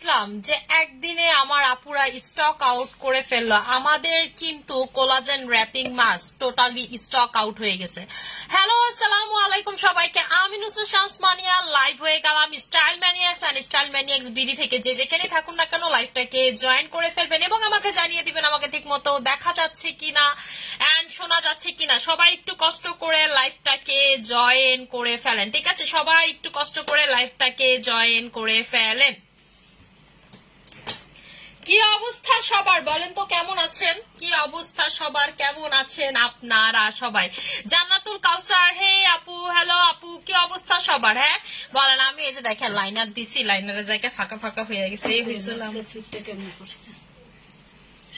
আসলাম যে একদিনে আমার আপুরা স্টক আউট করে ফেললো আমাদের কিন্তু collagen wrapping mask totally stock out হয়ে গেছে। হ্যালো আসসালামু আলাইকুম সবাইকে, আমি নুসরাত শামস মানিয়া লাইভ হয়ে গেলাম style maniacs and style maniacs BD থেকে। যে যেখানে থাকুন না কেন লাইভটাকে জয়েন করে ফেলবেন এবং আমাকে জানিয়ে দিবেন আমাকে ঠিকমতো দেখা যাচ্ছে কিনা এন্ড শোনা যাচ্ছে কিনা। সবাই একটু কষ্ট করে লাইভটাকে জয়েন করে ফেলেন, ঠিক আছে? সবাই একটু কষ্ট করে লাইভটাকে জয়েন করে ফেলেন। কি অবস্থা সবার বলেন তো, কেমন আছেন? কি অবস্থা সবার, কেমন আছেন আপনারা সবাই? জান্নাতুল কাউসার, হে আপু, হ্যালো আপু, কি অবস্থা সবার? হ্যাঁ বলেন। আমি এই যে দেখেন লাইনার দিছি, লাইনারের জায়গায় ফাঁকা ফাঁকা হয়ে গেছে। এই হয়েছিল কেমন করছে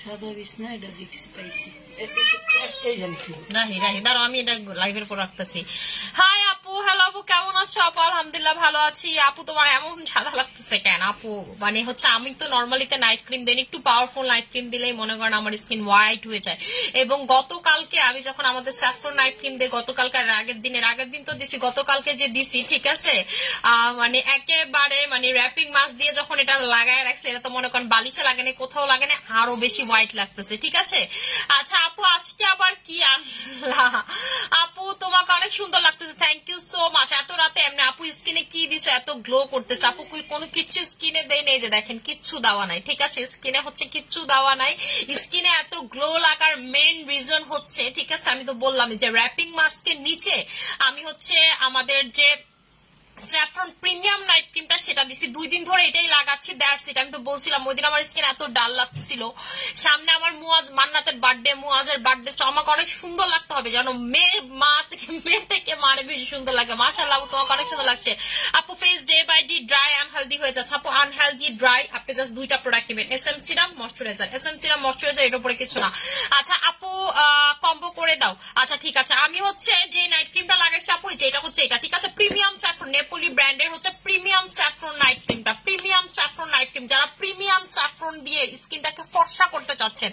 সাদা বিছনা, এটা দেখছি পাইছি। আমি এটা লাইভের পর রাখতেছি। হাই আপু, হ্যালো আপু, কেমন আছো আপু? আলহামদুলিল্লাহ ভালো আছি। আপু তোমার এমন সাদা লাগতেছে কেন আপু? মানে হচ্ছে আমি তো নর্মালিতে নাইট ক্রিম দেন, একটু পাওয়ারফুল নাইট ক্রিম দিলেই মনে করেন আমার স্কিন হোয়াইট হয়ে যায়। এবং গতকালকে আমি যখন আমাদের স্যাফরন নাইট ক্রিম দিই, গতকালকে আগের দিন তো দিছি, গতকালকে যে দিছি, ঠিক আছে, মানে একেবারে মানে র‍্যাপিং মাস্ক দিয়ে যখন এটা লাগায় রাখছে, এটা তো মনে করেন বালিশে লাগেনি, কোথাও লাগেনি, আরো বেশি হোয়াইট লাগতেছে, ঠিক আছে? আচ্ছা আপু, আজকে আবার কি আনলা? আপু তোমাকে অনেক সুন্দর লাগতেছে, থ্যাংক ইউ সো মাচ। এত রাতে এমনি আপু স্কিনে কি দিছো, এত গ্লো করতেছে? আপু কোনো কিছু স্কিনে দেয় নেই, যে দেখেন কিচ্ছু দেওয়া নাই, ঠিক আছে? স্কিনে হচ্ছে কিচ্ছু দেওয়া নাই। স্কিনে এত গ্লো লাগার মেইন রিজন হচ্ছে, ঠিক আছে, আমি তো বললাম যে র‍্যাপিং মাস্কের নিচে আমি হচ্ছে আমাদের যে স্যাফরন প্রিমিয়াম নাইট ক্রিমটা সেটা দিছি। 2 দিন ধরে এটাই লাগাচ্ছি, দ্যাটস ইট। আমি তো বলছিলাম ওই দিন আমার স্কিন এত ডাল লাগছিল। সামনে আমার মান্নাতের বার্থডে, মুয়াজের বার্থডে, তো আমাকে অনেক সুন্দর লাগতে হবে যেন মেয়ে থেকে মারে বেশি সুন্দর লাগে। মাশাআল্লাহ তোমাকে অনেক সুন্দর লাগছে আপু। Face day by day dry unhealthy হয়ে যাচ্ছে আপু। আনহেলদি ড্রাই, আপনি জাস্ট 2টা প্রোডাক্ট নেবেন, SM serum moisturiser, SM serum moisturiser, এর উপরে কিছু না। আচ্ছা আপু কম্বো করে দাও। আচ্ছা ঠিক আছে, আমি হচ্ছে যে নাইট ক্রিমটা লাগাইছি আপু, যেটা হচ্ছে এটা, ঠিক আছে, প্রিমিয়াম স্যাফরন নেপোলি ব্র্যান্ডের হচ্ছে প্রিমিয়াম স্যাফরন নাইট ক্রিমটা। প্রিমিয়াম স্যাফরন নাইট ক্রিম, যারা প্রিমিয়াম স্যাফরন দিয়ে স্কিনটাকে ফর্সা করতে চাচ্ছেন,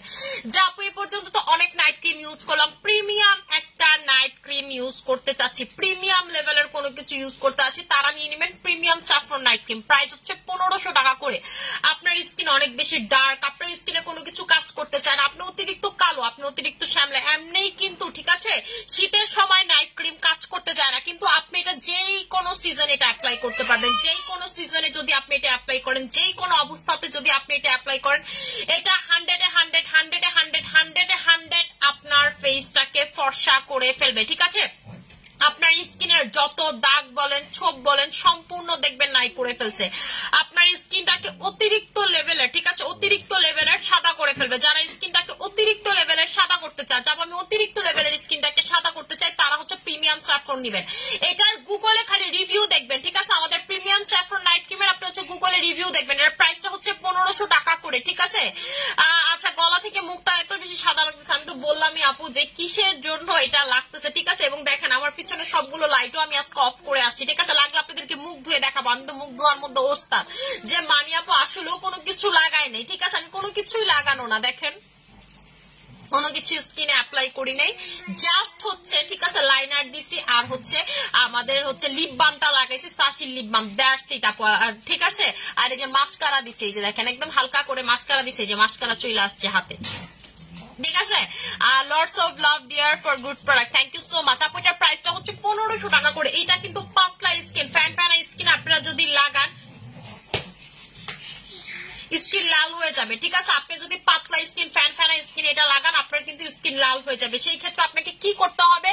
যে আপু এই পর্যন্ত তো অনেক নাইট ক্রিম ইউজ করলাম, প্রিমিয়াম একটা নাইট ক্রিম ইউজ করতে চাচ্ছি, প্রিমিয়াম লেভেলের কোনো কিছু ইউজ করতে চাচ্ছি, তারা নিয়ে নেবেন premium saffron night cream. Price হচ্ছে 1500 টাকা করে। আপনার স্কিন অনেক বেশি ডার্ক, আপনার স্কিনে কোনো কিছু কাজ করতে চান, আপনি অতিরিক্ত কালো, আপনি অতিরিক্ত শ্যামলা, এমনিই কিন্তু, ঠিক আছে, শীতের সময় নাইট ক্রিম কাজ করতে যায় না, কিন্তু আপনি এটা যেই কোনো সিজনে এটা অ্যাপ্লাই করতে পারবেন। যেই কোনো সিজনে যদি আপনি এটা অ্যাপ্লাই করেন, যেই কোনো অবস্থাতে যদি আপনি এটা অ্যাপ্লাই করেন, এটা 100 আপনার ফেসটাকে ফর্সা করে ফেলবে, ঠিক আছে? আপনার স্কিনের যত দাগ বলেন, ছোপ বলেন, সম্পূর্ণ দেখবেন নাই করে ফেলছে। আপনার স্কিনটাকে অতিরিক্ত লেভেলের, ঠিক আছে, অতিরিক্ত লেভেলের সাদা করে ফেলবে। যারা স্কিনটাকে অতিরিক্ত লেভেলের সাদা করতে চায়, যারা আমি অতিরিক্ত লেভেলের স্কিনটাকে সাদা করতে চাই, তারা হচ্ছে প্রিমিয়াম স্যাফরন নেবেন। এটার গুগলে খালি রিভিউ দেখবেন, ঠিক আছে? আমাদের প্রিমিয়াম স্যাফরন নাইট ক্রিমের আপনি হচ্ছে গুগলে রিভিউ দেখবেন। এর প্রাইসটা হচ্ছে 1500 টাকা করে, ঠিক আছে? আচ্ছা, গলা থেকে মুখটা এত বেশি সাদা লাগতেছে, আমি তো বললামই আপু যে কিসের জন্য এটা লাগতেছে, ঠিক আছে? এবং দেখেন আমার পিছনে সবগুলো লাইটও আমি আজকে অফ করে আসছি, ঠিক আছে? লাগলে আপনাদেরকে মুখ ধুয়ে দেখাবো, আমি তো মুখ ধোয়ার মধ্যে ওস্তাদ। যে মানি আপু আসলেও কোনো কিছু লাগাই নেই, ঠিক আছে? আমি কোনো কিছুই লাগানো না, দেখেন কোনো কিছু স্কিনে অ্যাপ্লাই করি নাই, জাস্ট হচ্ছে, ঠিক আছে, লাইনার দিছি আর হচ্ছে আমাদের হচ্ছে লিপ বামটা লাগাইছি, সাশির লিপ বাম, দ্যাটস ইট আপু, ঠিক আছে? আর এই যে মাস্কারা দিছি, এই যে দেখেন একদম হালকা করে মাস্কারা দিছি, যে মাস্কারা চলে আসছে হাতে, ঠিক আছে? Lots of love dear for good product, thank you so much আপু। এটার প্রাইসটা হচ্ছে 1500 টাকা করে। এটা কিন্তু পাতলা স্কিন, ফ্যানা স্কিন আপনারা যদি লাগান স্কিন লাল হয়ে যাবে, ঠিক আছে? আপনি যদি পাতলা স্কিন, ফ্যানা স্কিন এটা লাগান, আপনার কিন্তু স্কিন লাল হয়ে যাবে। সেই ক্ষেত্রে আপনাকে কি করতে হবে?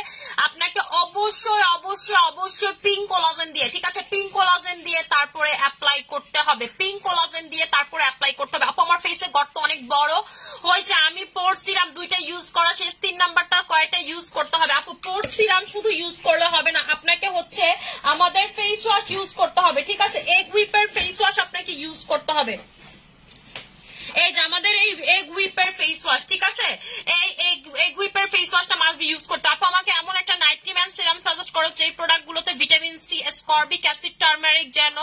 আপনাকে অবশ্যই পিঙ্ক কোলাজেন দিয়ে, ঠিক আছে, পিঙ্ক কোলাজেন দিয়ে তারপরে অ্যাপ্লাই করতে হবে, পিঙ্ক কোলাজেন দিয়ে তারপরে অ্যাপ্লাই করতে হবে। আপু আমার ফেসে গর্ত অনেক বড় হয়েছে, আমি পোর সিরাম 2টা ইউজ করা শেষ, 3 নাম্বারটা কয়টা ইউজ করতে হবে? আপু পোর সিরাম শুধু ইউজ করলে হবে না, আপনাকে হচ্ছে আমাদের ফেস ওয়াশ ইউজ করতে হবে, ঠিক আছে? এগ হুইপের ফেস ওয়াশ আপনাকে ইউজ করতে হবে। এই যে আমাদের এই এগ হুইপের ফেস ওয়াশ, ঠিক আছে, এই এগ হুইপের ফেস ওয়াশটা মাস্ট বি ইউজ করতে। আপু আমাকে এমন একটা night cream and serum suggest করো যে প্রোডাক্টগুলোতে vitamin C, ascorbic acid, turmeric যেন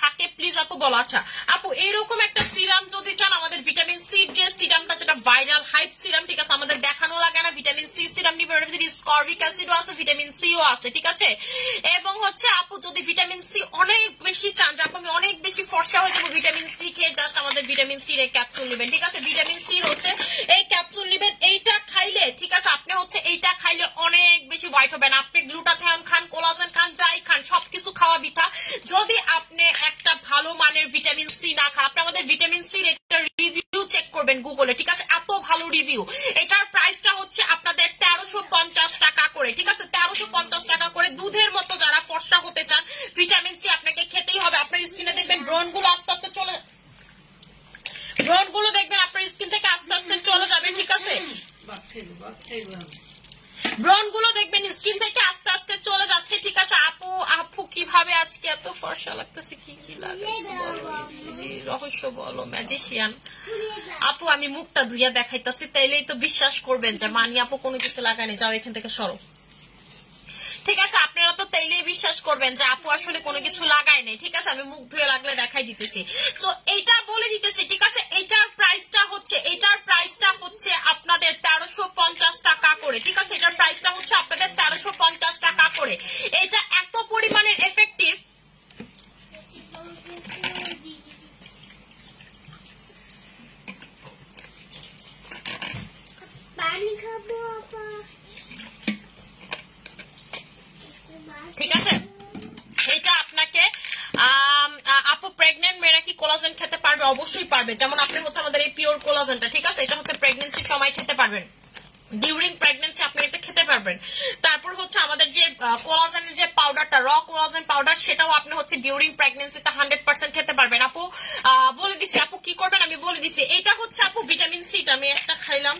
থাকে, প্লিজ আপু বলো। আচ্ছা আপু, এইরকম একটা সিরাম যদি চান, আমাদের ভিটামিন সি যে সিরামটা, যেটা ভাইরাল হাইপ সিরাম, ঠিক আছে, আমাদের দেখানো ভালো লাগে না, ভিটামিন সি সিরাম নিবেন, এর ভিতরে স্করবিক অ্যাসিডও আছে, ভিটামিন সিও আছে, ঠিক আছে। এবং হচ্ছে আপু যদি ভিটামিন সি অনেক বেশি চান যে আপু আমি অনেক বেশি ফর্সা হয়ে যাবো ভিটামিন সি খেয়ে, জাস্ট আমাদের ভিটামিন সির এই ক্যাপসুল নেবেন, ঠিক আছে। ভিটামিন সির হচ্ছে এই ক্যাপসুল নেবেন, এইটা খাইলে ঠিক আছে আপনি হচ্ছে এইটা খাইলে অনেক বেশি হোয়াইট হবেন। আপনি গ্লুটাথিয়ন খান, কোলাজেন খান, যাই খান সবকিছু খাওয়া বৃথা যদি আপনি একটা ভালো মানের ভিটামিন সি না খান। আপনি আমাদের ভিটামিন সির একটা রিভিউ চেক করবেন গুগলে, ঠিক আছে, এত ভালো রিভিউ। এটার প্রাইসটা হচ্ছে আপনাদের 1350 টাকা করে, ঠিক আছে, 1350 টাকা করে। দুধের মতো যারা ফর্সা হতে চান ভিটামিন সি আপনাকে খেতেই হবে। আপনার স্কিনে দেখবেন ব্রণ গুলো আস্তে আস্তে চলে, ব্রণ গুলো দেখবেন আপনার স্কিন থেকে আস্তে আস্তে চলে যাবে, ঠিক আছে। ব্রণ গুলো দেখবেন স্কিন থেকে আস্তে আস্তে চলে যাচ্ছে, ঠিক আছে। আপু আপু কিভাবে আজকে এত ফর্সা লাগতেছে, কি কি লাগে রহস্য বলো ম্যাজিশিয়ান। আপু আমি মুখটা ধুইয়া দেখাইতেছি, তাইলেই তো বিশ্বাস করবেন যে মানি আপু কোনো কিছু লাগায়নি, যাও এখান থেকে সরো, ঠিক আছে। আপনারা তো তাইলেই বিশ্বাস করবেন যে আপু আসলে কোনো কিছু লাগায় নাই, ঠিক আছে। আমি মুখ ধুয়ে লাগলে দেখাই দিতেছি, সো এইটা বলে দিতেছি, ঠিক আছে। এটার প্রাইসটা হচ্ছে আপনাদের 1350 টাকা করে, ঠিক আছে। এটার প্রাইসটা হচ্ছে আপনাদের 1350 টাকা করে। এটা এত পরিমাণের এফেক্টিভ, ঠিক আছে। এটা আপনাকে আপু প্রেগনেন্ট মেয়েরা কি কোলাজেন খেতে পারবে? অবশ্যই পারবে। যেমন আপনি হচ্ছে আমাদের এই পিওর কোলাজেনটা, ঠিক আছে, এটা হচ্ছে প্রেগনেন্সির সময় খেতে পারবেন, ডিউরিং প্রেগনেন্সি আপনি এটা খেতে পারবেন। তারপর হচ্ছে আমাদের যে কোলাজেনের যে পাউডারটা, র কোলাজেন পাউডার, সেটাও আপনি হচ্ছে ডিউরিং প্রেগনেন্সিতে 100% খেতে পারবেন। আপু বলে দিচ্ছি আপু কি করবেন আমি বলে দিচ্ছি। এটা হচ্ছে আপু ভিটামিন সিটা আমি একটা খাইলাম,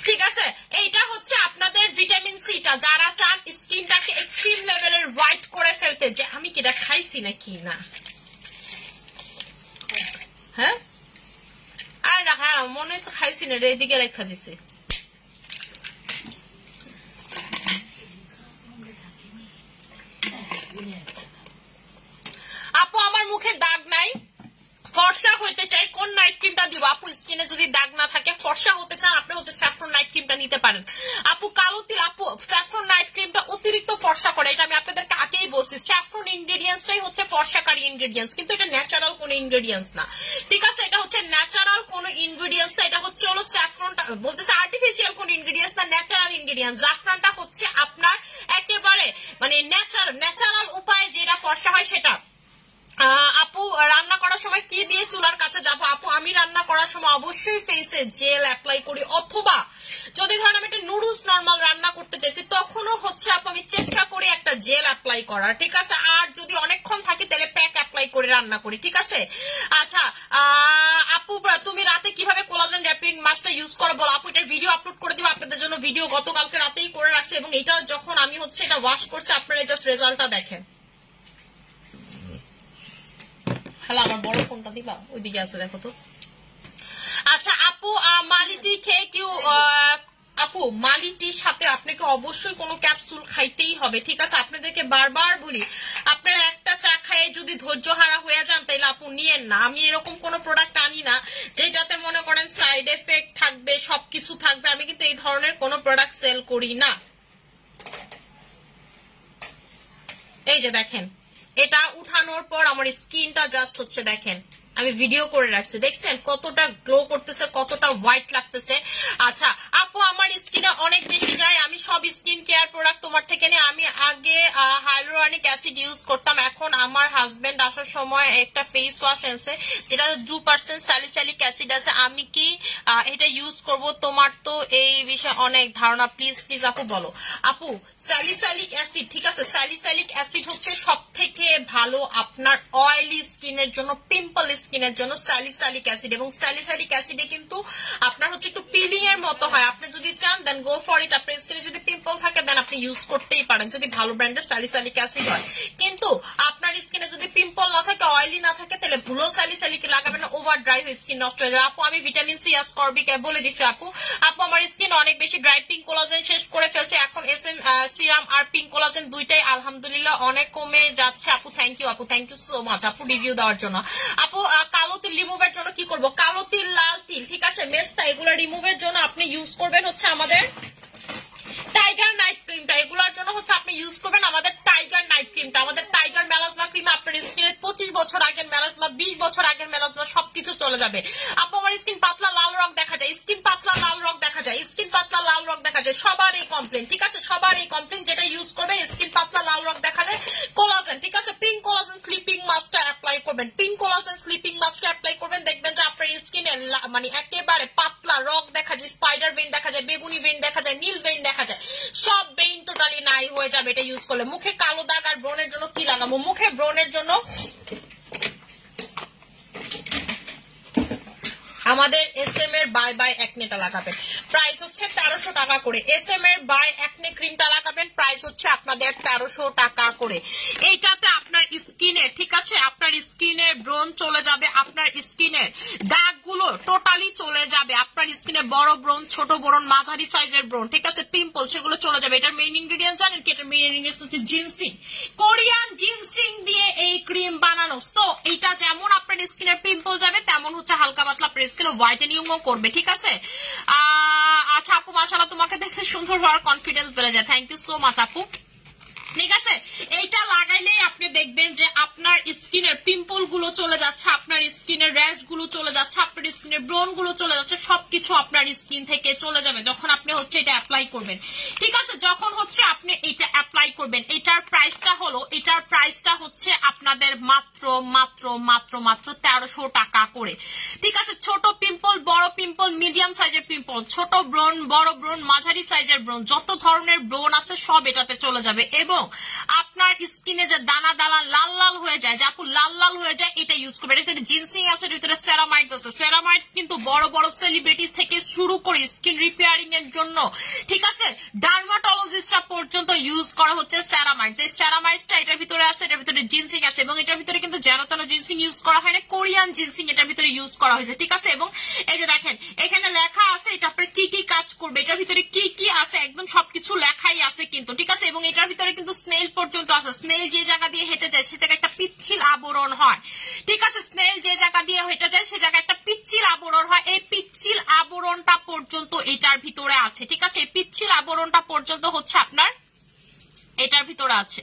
ঠিক আছে। এইটা হচ্ছে আপনাদের ভিটামিন সিটা, যারা চান স্কিনটাকে এক্সট্রিম লেভেলের হোয়াইট করে ফেলতে, যে আমি কি এটা খাইছি নাকি না, হ্যাঁ আর হ্যাঁ মনে হচ্ছে খাইছি না, এদিকে রেখা দিছে। আপু আমার মুখে দাগ নাই, ফর্সা হইতে চাই, কোন নাইট ক্রিমটা দিব? আপু স্কিনে যদি দাগ না থাকে, ফর্সা হতে চান, আপনি হচ্ছে স্যাফরন নাইট ক্রিমটা নিতে পারেন। আপু কালো তিল, আপু স্যাফরন নাইট ক্রিমটা অতিরিক্ত ফর্সা করে, এটা আমি আপনাদেরকে আগেই বলছি। স্যাফরন ইনগ্রেডিয়েন্টসটাই হচ্ছে ফর্সাকারী ইনগ্রেডিয়েন্টস, কিন্তু এটা ন্যাচারাল কোনো ইনগ্রেডিয়েন্টস না, ঠিক আছে। এটা হচ্ছে ন্যাচারাল কোনো ইনগ্রেডিয়েন্টস না, এটা হচ্ছে হলো স্যাফরনটা বলতেছে আর্টিফিশিয়াল কোনো ইনগ্রেডিয়েন্টস না, ন্যাচারাল ইনগ্রেডিয়েন্টস। জাফরানটা হচ্ছে আপনার একেবারে মানে ন্যাচারাল উপায়ে যেটা ফর্সা হয় সেটা। আপু রান্না করার সময় কি দিয়ে চুলার কাছে যাবো? আপু আমি রান্না করার সময় অবশ্যই ফেসে জেল অ্যাপ্লাই করি, অথবা যদি ধরেন আমি একটা নুডলস নর্মাল রান্না করতে চাইছি তখনও হচ্ছে আপু আমি চেষ্টা করি একটা জেল অ্যাপ্লাই করার, ঠিক আছে। আর যদি অনেকক্ষণ থাকি তাহলে প্যাক অ্যাপ্লাই করে রান্না করি, ঠিক আছে। আচ্ছা আপু তুমি রাতে কিভাবে কোলাজেন র্যাপিং মাস্কটা ইউজ করো বলো? আপু এটার ভিডিও আপলোড করে দিব আপনাদের জন্য, ভিডিও গতকালকে রাতেই করে রাখছি, এবং এটা যখন আমি হচ্ছে এটা ওয়াশ করছি আপনারা জাস্ট রেজাল্টটা দেখেন। হ্যালো আমার বড় ফোনটা দিবা, ওইদিকে আছে দেখো তো। আচ্ছা আপু মালিটি খেয়ে কেউ আপু মালিটির সাথে আপনাকে অবশ্যই কোনো ক্যাপসুল খাইতেই হবে, ঠিক আছে। আপনাদেরকে বারবার বলি আপনারা একটা চা খাইয়ে যদি ধৈর্য হারা হয়ে যান তাহলে আপু নিয়েন না। আমি এরকম কোনো প্রোডাক্ট আনি না যেটাতে মনে করেন সাইড এফেক্ট থাকবে, সবকিছু থাকবে। আমি কিন্তু এই ধরনের কোনো প্রোডাক্ট সেল করি না। এই যে দেখেন, এটা উঠানোর পর আমার স্কিনটা জাস্ট হচ্ছে দেখেন, আমি ভিডিও করে রাখছি, দেখছেন কতটা গ্লো করতেছে, কতটা হোয়াইট লাগতেছে। আচ্ছা আপু আমার স্কিনে অনেক বেশি ড্রাই, আমি সব স্কিন কেয়ার প্রোডাক্ট তোমার থেকে নিয়ে, আমি আগে হাইলোরানিক অ্যাসিড ইউজ করতাম, এখন আমার হাজবেন্ড আসার সময় একটা ফেস ওয়াশ আছে যেটা 2% স্যালিসাইলিক অ্যাসিড আছে, আমি কি এটা ইউজ করব? তোমার তো এই বিষয়ে অনেক ধারণা, প্লিজ প্লিজ আপু বলো। আপু স্যালিসাইলিক অ্যাসিড, ঠিক আছে, স্যালিসাইলিক অ্যাসিড হচ্ছে সব থেকে ভালো আপনার অয়েলি স্কিনের জন্য, পিম্পল স্কিনের জন্য স্যালিসাইলিক অ্যাসিড। এবং স্যালিসাইলিক অ্যাসিডে কিন্তু আপনার হচ্ছে একটু পিলিং এর মতো হয়, আপনি যদি চান দেন গো ফর ইট। আপনার স্কিনে যদি পিম্পল থাকে দেন আপনি ইউজ করতেই পারেন যদি ভালো ব্র্যান্ডের স্যালিসাইলিক অ্যাসিড হয়। কিন্তু আপনার স্কিনে যদি পিম্পল না থাকে, অয়েলি না থাকে, তাহলে ভুলো স্যালিসাইলিক লাগাবেন না, ওভার ড্রাই হয়ে স্কিন নষ্ট হয়ে যাবে। আপু আমি ভিটামিন সি অ্যাসকর্বিক বলে দিছি আপু। আপু আমার স্কিন অনেক বেশি ড্রাই, পিঙ্ক কোলাজেন শেষ করে ফেলছে, এখন সিরাম আর পিঙ্ক কোলাজেন দুইটাই আলহামদুলিল্লাহ অনেক কমে যাচ্ছে আপু। থ্যাংক ইউ সো মাচ আপু রিভিউ দেওয়ার জন্য। আপু কালো তিল রিমুভের জন্য কি করব? কালো তিল, লাল তিল, ঠিক আছে, মেস্তা, এগুলো রিমুভের জন্য আপনি ইউজ করবেন হচ্ছে আমাদের টাইগার নাইট ক্রিমটা। এগুলোর জন্য হচ্ছে আপনি ইউজ করবেন আমাদের টাইগার নাইট ক্রিমটা। আমাদের টাইগার মেলাজমা ক্রিম আপনার স্কিনে 25 বছর আগের মেলাজমা, 20 বছর আগের মেলাজমা সবকিছু চলে যাবে। আপু আমার স্কিন পাতলা লাল রং দেখা যায়, স্কিন পাতলা লাল রং দেখা যায়, স্কিন পাতলা লাল রং দেখা যায়, সবার এই কমপ্লেন, ঠিক আছে, সবার এই কমপ্লেন। যেটা ইউজ করবেন স্কিন পাতলা লাল রং দেখা যায়, কোলাজেন, ঠিক আছে, পিঙ্ক কোলাজেন স্লিপিং মাস্কটা অ্যাপ্লাই করবেন, পিঙ্ক কোলাজেন স্লিপিং মাস্কটা অ্যাপ্লাই করবেন, দেখবেন যে আপনার স্কিনে মানে একেবারে পাতলা রং দেখা যায়, স্পাইডার ভেইন দেখা যায়, বেগুনি ভেইন দেখা যায়, নীল ভেইন দেখা যায়, সব ভেইন টোটালি নাই হয়ে যাবে এটা ইউজ করলে। মুখে কালো দাগ আর ব্রণের জন্য কি লাগাবো? মুখে ব্রণের জন্য আমাদের SM এর বাই বাই একনেটা লাগাবেন, প্রাইস হচ্ছে 1300 টাকা করে। SM এর বাই একনে ক্রিমটা লাগাবেন, প্রাইস হচ্ছে আপনাদের 1300 টাকা করে। এইটাতে আপনার স্কিনে, ঠিক আছে, আপনার স্কিনের ব্রণ চলে যাবে, আপনার স্কিনের দাগগুলো টোটালি চলে যাবে, আপনার স্কিনে বড় ব্রণ, ছোট ব্রণ, মাঝারি সাইজের ব্রণ, ঠিক আছে, পিম্পল, সেগুলো চলে যাবে। এটার মেইন ইনগ্রেডিয়েন্টস জানেন কি? এটার মেইন ইনগ্রেডিয়েন্টস হচ্ছে জিনসিং, কোরিয়ান জিনসিং দিয়ে এই ক্রিম বানানো। সো এটা যেমন আপনার স্কিনের পিম্পল যাবে, তেমন হচ্ছে হালকা পাতলা আপনার স্কিনে হোয়াইটেনিংও করবে, ঠিক আছে। আচ্ছা আপু মাশাআল্লাহ, তোমাকে দেখে সুন্দর হওয়ার কনফিডেন্স বেড়ে যায়, থ্যাংক ইউ সো মাচ আপু। ঠিক আছে, এইটা লাগাইলেই আপনি দেখবেন যে আপনার স্কিনের পিম্পল গুলো চলে যাচ্ছে, আপনার স্কিনের র্যাশ গুলো চলে যাচ্ছে, আপনার স্কিনের ব্রণ গুলো চলে যাচ্ছে, সবকিছু আপনার স্কিন থেকে চলে যাবে যখন আপনি হচ্ছে এটা অ্যাপ্লাই করবেন, ঠিক আছে। যখন হচ্ছে আপনি এটা অ্যাপ্লাই করবেন, এটার প্রাইসটা হচ্ছে আপনাদের মাত্র মাত্র মাত্র মাত্র 1300 টাকা করে, ঠিক আছে। ছোট পিম্পল, বড় পিম্পল, মিডিয়াম সাইজের পিম্পল, ছোট ব্রণ, বড় ব্রণ, মাঝারি সাইজের ব্রণ, যত ধরনের ব্রণ আছে সব এটাতে চলে যাবে। এবং আপনার স্কিনে যে দানা দানা লাল লাল হয়ে যায়, যে আপু লাল লাল হয়ে যায়, এটা ইউজ করবে। এটার ভিতরে জিনসিং আছে, এর ভিতরে সেরামাইডস আছে। সেরামাইডস কিন্তু বড় বড় সেলিব্রিটিজ থেকে শুরু করে স্কিন রিপেয়ারিং এর জন্য, ঠিক আছে, ডার্মাটোলজিস্টরা পর্যন্ত ইউজ করা হচ্ছে সেরামাইডস। এই সেরামাইডসটা এটার ভিতরে আছে, এটার ভিতরে জিনসিং আছে, এবং এটার ভিতরে কিন্তু যেন তেন জিনসিং ইউজ করা হয় না, কোরিয়ান জিনসিং এটার ভিতরে ইউজ করা হয়েছে, ঠিক আছে। এবং এই যে দেখেন এখানে লেখা আছে এটা আপনার কি কি কাজ করবে, এটার ভিতরে কি কি আছে, একদম সবকিছু লেখাই আছে কিন্তু, ঠিক আছে। এবং এটার ভিতরে কিন্তু স্নেল পর্যন্ত আছে। স্নেল যে জায়গা দিয়ে হেঁটে যায় সে জায়গায় একটা পিচ্ছিল আবরণ হয়, ঠিক আছে। স্নেল যে জায়গা দিয়ে হেঁটে যায় সে জায়গায় একটা পিচ্ছিল আবরণ হয়, এই পিচ্ছিল আবরণটা পর্যন্ত এটার ভিতরে আছে, ঠিক আছে। এই পিচ্ছিল আবরণটা পর্যন্ত হচ্ছে আপনার এটার ভিতরে আছে।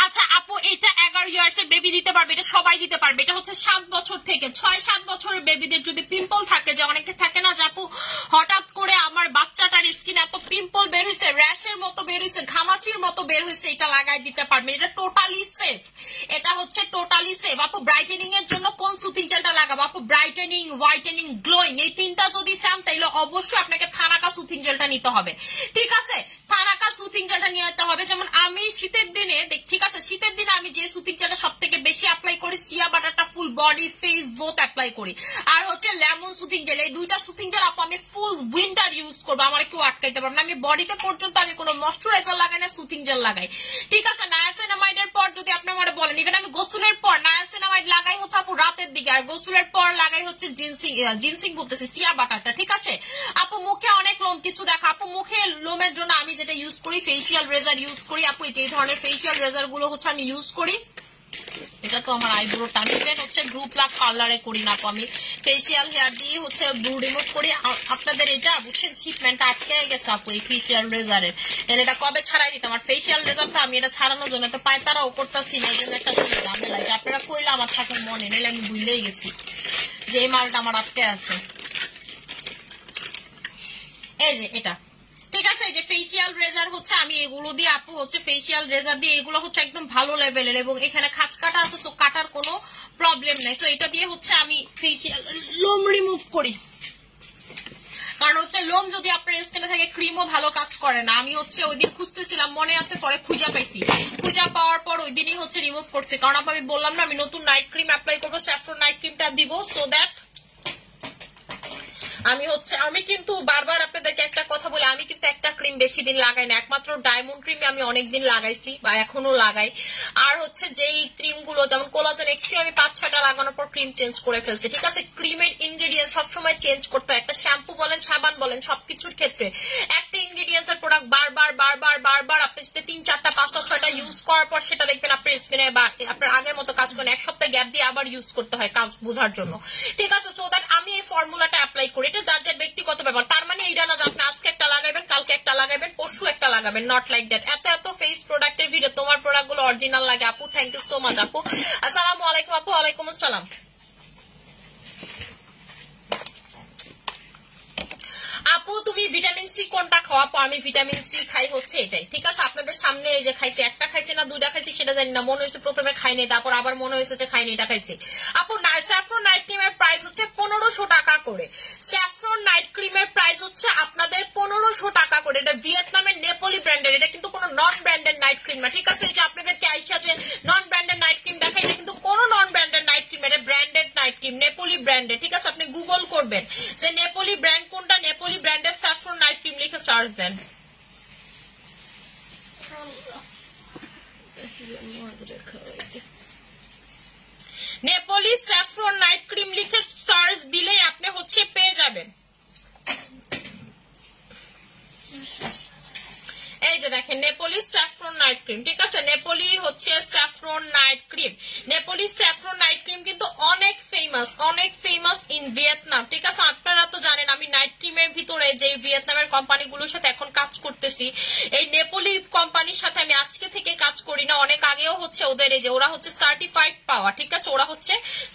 আচ্ছা আপু, এটা 11 ইয়ার্স এর বেবি দিতে পারবে? এটা সবাই দিতে পারবে। এটা হচ্ছে 7 বছর থেকে 6-7 বছরের বেবিদের যদি পিম্পল থাকে, যে অনেকে থাকে না যে আপু হঠাৎ করে আমার বাচ্চাটার স্কিন এত পিম্পল বের হয়েছে, র্যাশের মতো বের হয়েছে, ঘামাচির মতো বের হয়েছে, এটা লাগাই দিতে পারবে। এটা টোটালি সেফ, এটা হচ্ছে টোটালি সেফ। আপু ব্রাইটেনিং এর জন্য কোন সুথিং জেলটা লাগাবো? আপু ব্রাইটেনিং, হোয়াইটেনিং, গ্লোয়িং এই তিনটা যদি চান তাহলে অবশ্যই আপনাকে থানাকা সুথিং জেলটা নিতে হবে, ঠিক আছে। থানাকা সুথিং জেলটা নিতে হবে। যেমন আমি শীতের দিনে, ঠিক আছে, শীতের দিনে আমি যে সুথিং জেলটা সব থেকে বেশি অ্যাপ্লাই করি, সিয়া বাটারটা full body face both apply করি, আর হচ্ছে লেমন সুথিং জেল। এই দুইটা সুথিং জেল আপু আমি ফুল উইন্টার ইউজ করবো, আমার কেউ আটকাইতে পারবে না। আমি বডিতে পর্যন্ত আমি কোনো ময়শ্চারাইজার লাগাই না, সুথিং জেল লাগাই, ঠিক আছে। নায়াসিনামাইডের পর যদি আপনি আমার বলেন, ইভেন আমি গোসলের পর নায়াসিনামাইড লাগাই হচ্ছে আপু রাতের দিকে, আর গোসলের পর লাগাই হচ্ছে জিনসিং বলতেছি সিয়া বাটারটা, ঠিক আছে। আপু মুখে অনেক লোম কিছু দেখা, আপু মুখে লোমের জন্য আমি যেটা ইউজ করি ফেসিয়াল রেজার ইউজ করি। আপু এই ধরনের ফেসিয়াল রেজার গুলো হচ্ছে আমি ইউজ করি। এটা তো আমার আইব্রোটা আমি ইভেন হচ্ছে ব্লু প্লাক কালারে করি না, আমি ফেসিয়াল হেয়ার দিয়ে হচ্ছে ব্লু রিমুভ করি। আপনাদের এটা বুঝছেন শিপমেন্টটা আটকে গেছে আপু এই ফেসিয়াল রেজারের, এটা কবে ছাড়াই দিতাম। আমার ফেসিয়াল রেজারটা আমি এটা ছাড়ানোর জন্য তো পায়তারাও করতেছি না, এই জন্য একটা ঝামেলা। যে আপনারা কইলে আমার থাকে মনে নিলে আমি ভুলেই গেছি যে এই মালটা আমার আটকে আছে। এই যে এটা, ঠিক আছে। এই যে ফেসিয়াল রেজার হচ্ছে আমি এগুলো দিয়ে আপু হচ্ছে ফেসিয়াল রেজার দিয়ে এগুলো হচ্ছে একদম ভালো লেভেলের, এবং এখানে খাঁচ কাটা আছে, সো কাটার কোনো প্রবলেম নাই। সো এটা দিয়ে হচ্ছে আমি ফেসিয়াল লোম রিমুভ করি, কারণ হচ্ছে লোম যদি আপনার স্কিনে থাকে ক্রিমও ভালো কাজ করে না। আমি হচ্ছে ওই দিন খুঁজতেছিলাম, মনে আছে, পরে খুঁজা পাইছি, খুঁজা পাওয়ার পর ওই দিনই হচ্ছে রিমুভ করছি। কারণ আমি বললাম না আমি নতুন নাইট ক্রিম অ্যাপ্লাই করবো, স্যাফরন নাইট ক্রিমটা দিব, সো দ্যাট আমি কিন্তু বারবার আপনাদেরকে একটা কথা বলি, আমি কিন্তু একটা ক্রিম বেশি দিন লাগাই না, একমাত্র ডায়মন্ড ক্রিম আমি অনেকদিন লাগাইছি বা এখনো লাগাই। আর হচ্ছে যেই ক্রিম গুলো যেমন কোলাজেন এক্সট্রিম আমি 5-6টা লাগানোর পর ক্রিম চেঞ্জ করে ফেলছি। ঠিক আছে, ক্রিমের ইনগ্রেডিয়েন্ট সবসময় চেঞ্জ করতে হয়। একটা শ্যাম্পু বলেন, সাবান বলেন, সবকিছুর ক্ষেত্রে একটা ইনগ্রেডিয়েন্টস এর প্রোডাক্ট বারবার বারবার বারবার আপনি যদি 3-4টা 5টা 6টা ইউজ করার পর সেটা দেখবেন আপনার স্কিনে বা আপনার আগের মতো কাজ করেন, এক সপ্তাহ গ্যাপ দিয়ে আবার ইউজ করতে হয় কাজ বোঝার জন্য। ঠিক আছে, সো দ্যাট আমি এই ফর্মুলাটা অ্যাপ্লাই করি, এটা যার যার ব্যক্তিগত ব্যাপার। তার মানে এইটা না যে আপনি আজকে একটা লাগাবেন, কালকে একটা লাগাবেন, পরশু একটা লাগাবেন, নট লাইক দ্যাট। এত এত ফেস প্রোডাক্টের ভিডিও, তোমার প্রোডাক্ট গুলো অরিজিনাল লাগে আপু। থ্যাংক ইউ সো মাচ আপু। আসসালামু আলাইকুম আপু। ওয়ালাইকুম আসসালাম আপু। তুমি ভিটামিন সি কোনটা খাওয়াবো? আমি ভিটামিন সি খাই হচ্ছে এটাই। ঠিক আছে, আপনাদের সামনে এই যে খাইছি, একটা খাইছি না 2টা খাইছি সেটা জানি না, মনে হয়েছে প্রথমে খাইনি, তারপর আবার মনে হয়েছে যে খাইনি, এটা খাইছি। আপু স্যাফরন নাইট ক্রিমের প্রাইস হচ্ছে 1500 টাকা করে। স্যাফরন নাইট ক্রিমের প্রাইস হচ্ছে আপনাদের 1500 টাকা করে। এটা ভিয়েতনামের নেপোলি ব্র্যান্ডের, এটা কিন্তু কোনো নন ব্র্যান্ডেড নাইট ক্রিম না। ঠিক আছে, এই যে আপনাদেরকে আইসা যে নন ব্র্যান্ডেড নাইট ক্রিম দেখাই, এটা কিন্তু কোনো নন ব্র্যান্ডেড নাইট ক্রিম, এটা ব্র্যান্ডেড নাইট ক্রিম, নেপোলি ব্র্যান্ডের। ঠিক আছে, আপনি গুগল করবেন যে নেপোলি ব্র্যান্ড কোনটা, নেপোলি ব্র্যান্ডের স্যাফরন নাইট ক্রিম লিখে সার্চ দেন। নেপোলি স্যাফরন নাইট ক্রিম লিখে সার্চ দিলেই আপনি হচ্ছে পেয়ে যাবেন। এই যে দেখেন নেপোলি স্যাফরন নাইট ক্রিম। ঠিক আছে, নেপোলি হচ্ছে saffron night cream. Napoli saffron night cream কিন্তু অনেক ফেমাস ইন ভিয়েতনাম। ঠিক আছে, আপনারা তো জানেন আমি নাইট ক্রিমের ভিতরে যে ভিয়েতনামের কোম্পানিগুলোর সাথে এখন কাজ করতেছি, এই নেপোলি কোম্পানির সাথে আমি আজকে থেকে কাজ করি না, অনেক আগেও হচ্ছে ওদের এই যে ওরা হচ্ছে সার্টিফাইড পাওয়া। ঠিক আছে, ওরা হচ্ছে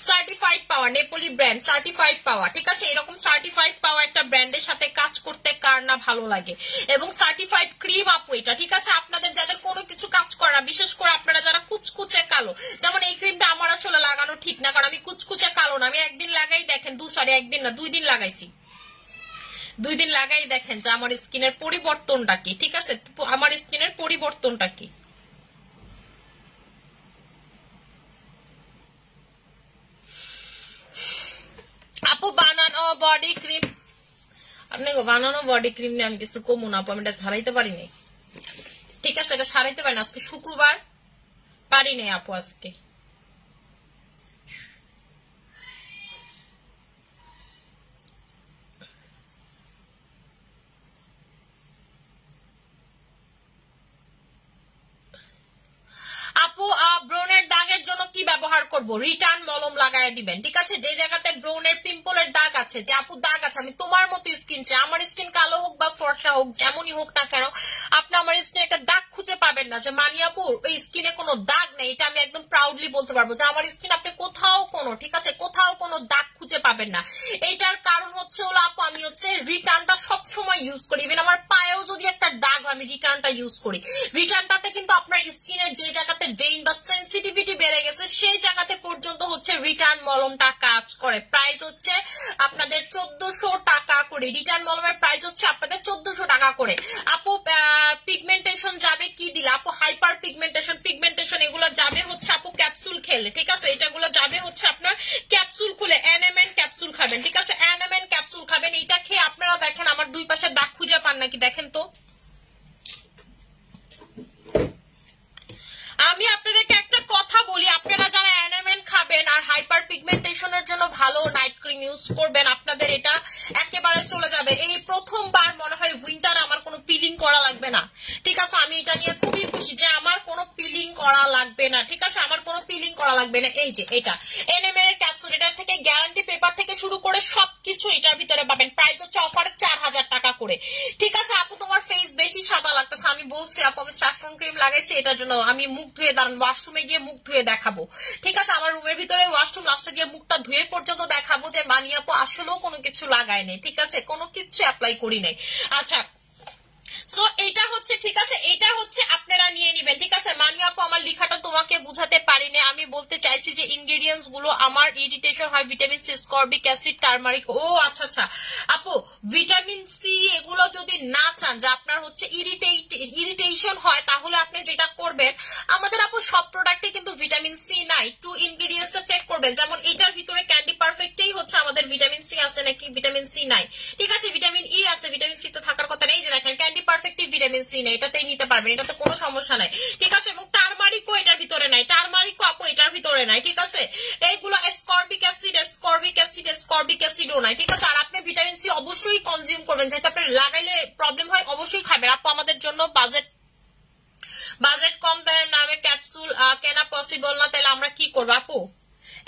সার্টিফাইড পাওয়া, নেপোলি ব্র্যান্ড সার্টিফাইড পাওয়া। ঠিক আছে, এরকম সার্টিফাইড পাওয়া একটা ব্র্যান্ডের সাথে কাজ করতে কার না ভালো লাগে। এবং সার্টিফাইড ক্রিম আপু এটা। ঠিক আছে, আপনাদের যাদের কোনো কিছু কাজ করে না, বিশেষ করে আপনারা যারা কুচকুচে কালো, যেমন এই ক্রিমটা আমার আসলে লাগানো ঠিক না, কারণ আমি কুচকুচে কালো না। আমি একদিন লাগাই দেখেন, একদিন না 2 দিন লাগাইছি, 2 দিন লাগাই দেখেন যে আমার স্কিনের পরিবর্তনটা কি। ঠিক আছে, আমার স্কিনের পরিবর্তনটা কি। আপু বানানো বডি ক্রিম, আপনি বানানো বডি ক্রিম নিয়ে আমি কিছু কমু না আপু, আমি এটা ছাড়াইতে পারি নাই। ঠিক আছে, এটা সারাইতে পারি না, আজকে শুক্রবার পারি নাই আপু আজকে। আপু ব্রনের দাগের জন্য কি ব্যবহার করব? রিটার্ন মলম লাগায় দিবেন। ঠিক আছে, যে জায়গাতে ব্রনের পিম্পলের দাগ আছে, যে আপু দাগ আছে, আমি তোমার মতো স্কিন চাই, আমার স্কিন কালো হোক বা ফর্সা হোক, যেমনই হোক না কেন, আপনি আমার স্কিনে একটা দাগ খুঁজে পাবেন না যে মানি আপু ওই স্কিনে কোনো দাগ নেই। এটা আমি একদম প্রাউডলি বলতে পারবো যে আমার স্কিন আপনি কোথাও কোনো, ঠিক আছে, কোথাও কোনো দাগ খুঁজে পাবেন না। এইটার কারণ হচ্ছে হলো আপু আমি হচ্ছে রিটার্নটা সবসময় ইউজ করি। ইভেন আমার পায়েও যদি একটা দাগ আমি রিটার্নটা ইউজ করি। রিটার্নটাতে কিন্তু আপনার স্কিনের যে জায়গাতে ভেইন বা সেন্সিটিভিটি বেড়ে গেছে সেই জায়গাতে পর্যন্ত হচ্ছে রিটার্ন মলমটা কাজ করে। প্রাইস হচ্ছে আপনাদের 1400 টাকা করে। রিটার্ন মলমের প্রাইস হচ্ছে আপনাদের 1400 টাকা করে। আপু পিগমেন্টেশন যাবে কি দিলে? আপু হাইপার পিগমেন্টেশন এগুলো যাবে হচ্ছে আপু ক্যাপসুল খেলে। ঠিক আছে, এটাগুলো যাবে হচ্ছে আপনার ক্যাপসুল খুলে, NMN ক্যাপসুল খাবেন। ঠিক আছে, NMN ক্যাপসুল খাবেন। এইটা খেয়ে আপনারা দেখেন আমার 2 পাশে দাগ খুঁজে পান নাকি দেখেন তো। আমি আপনাদেরকে একটা কথা বলি, আপনারা যারা NMN খাবেন আর হাইপার পিগমেন্টেশনের জন্য ভালো নাইট ক্রিম ইউজ করবেন, আপনাদের এটা একেবারে চলে যাবে। এই প্রথমবার মনে হয় উইন্টার আমার কোনো পিলিং করা লাগবে না। ঠিক আছে, আমি এটা নিয়ে খুবই খুশি যে আমার কোনো পিলিং করা লাগবে না। ঠিক আছে, আমার কোনো পিলিং করা লাগবে না। এই যে এটা NMN এর ক্যাপসুল, এটার থেকে গ্যারান্টি পেপার থেকে শুরু করে সবকিছু এটার ভিতরে পাবেন। প্রাইস হচ্ছে অফারে 4000 টাকা করে। ঠিক আছে আপু, তোমার ফেস বেশি সাদা লাগতেছে, আমি বলছি আপু আমি স্যাফরন ক্রিম লাগাইছি এটার জন্য। আমি মুখ ধুয়ে দাঁড়ান, ওয়াশরুমে গিয়ে মুখ ধুয়ে দেখাবো। ঠিক আছে, আমার রুমের ভিতরে ওয়াশরুম, লাস্টে গিয়ে মুখটা ধুয়ে পর্যন্ত দেখাবো যে মানি আপু আসলেও কোনো কিছু লাগাই নাই। ঠিক আছে, কোনো কিছু অ্যাপ্লাই করি নাই। আচ্ছা সো এটা হচ্ছে ঠিক আছে, এটা হচ্ছে আপনারা নিয়ে নেবেন, ঠিক আছে। মানি আপু আমার লেখাটা তোমাকে বুঝাতে পারিনি, আমি বলতে চাইছি যে ইনগ্রেডিয়েন্টস গুলো আমার ইরিটেশন হয় vitamin C, ascorbic acid, turmeric. ও আচ্ছা আচ্ছা আপু, ভিটামিন সি এগুলো যদি না চান যে আপনার হচ্ছে ইরিটেশন হয়, তাহলে আপনি যেটা করবেন, আমাদের আপু সব প্রোডাক্টে কিন্তু ভিটামিন সি নাই, একটু ইনগ্রেডিয়েন্টসটা চেক করবেন। যেমন এটার ভিতরে ক্যান্ডি পারফেক্টেই হচ্ছে আমাদের ভিটামিন সি আছে নাকি ভিটামিন সি নাই, ঠিক আছে। ভিটামিন ই আছে, ভিটামিন সি তো থাকার কথা নেই। যে দেখেন ক্যান্ডি পারফেক্টিভ ভিটামিন সি নেই, এটাতেই নিতে পারবেন, এটাতে কোনো সমস্যা নাই, ঠিক আছে। এবং টারমারিকও এটার ভিতরে নাই, টারমারিকও আপু এটার ভিতরে নাই, ঠিক আছে। এইগুলো স্করবিক অ্যাসিড, স্করবিক অ্যাসিড, স্করবিক অ্যাসিডও নাই, ঠিক আছে। আর আপনি ভিটামিন সি অবশ্যই কনজিউম করবেন, যেহেতু আপনার লাগাইলে প্রবলেম হয়, অবশ্যই খাবেন আপু। আমাদের জন্য বাজেট কম, তার নামে ক্যাপসুল কেনা পসিবল না, তাহলে আমরা কি করবো আপু?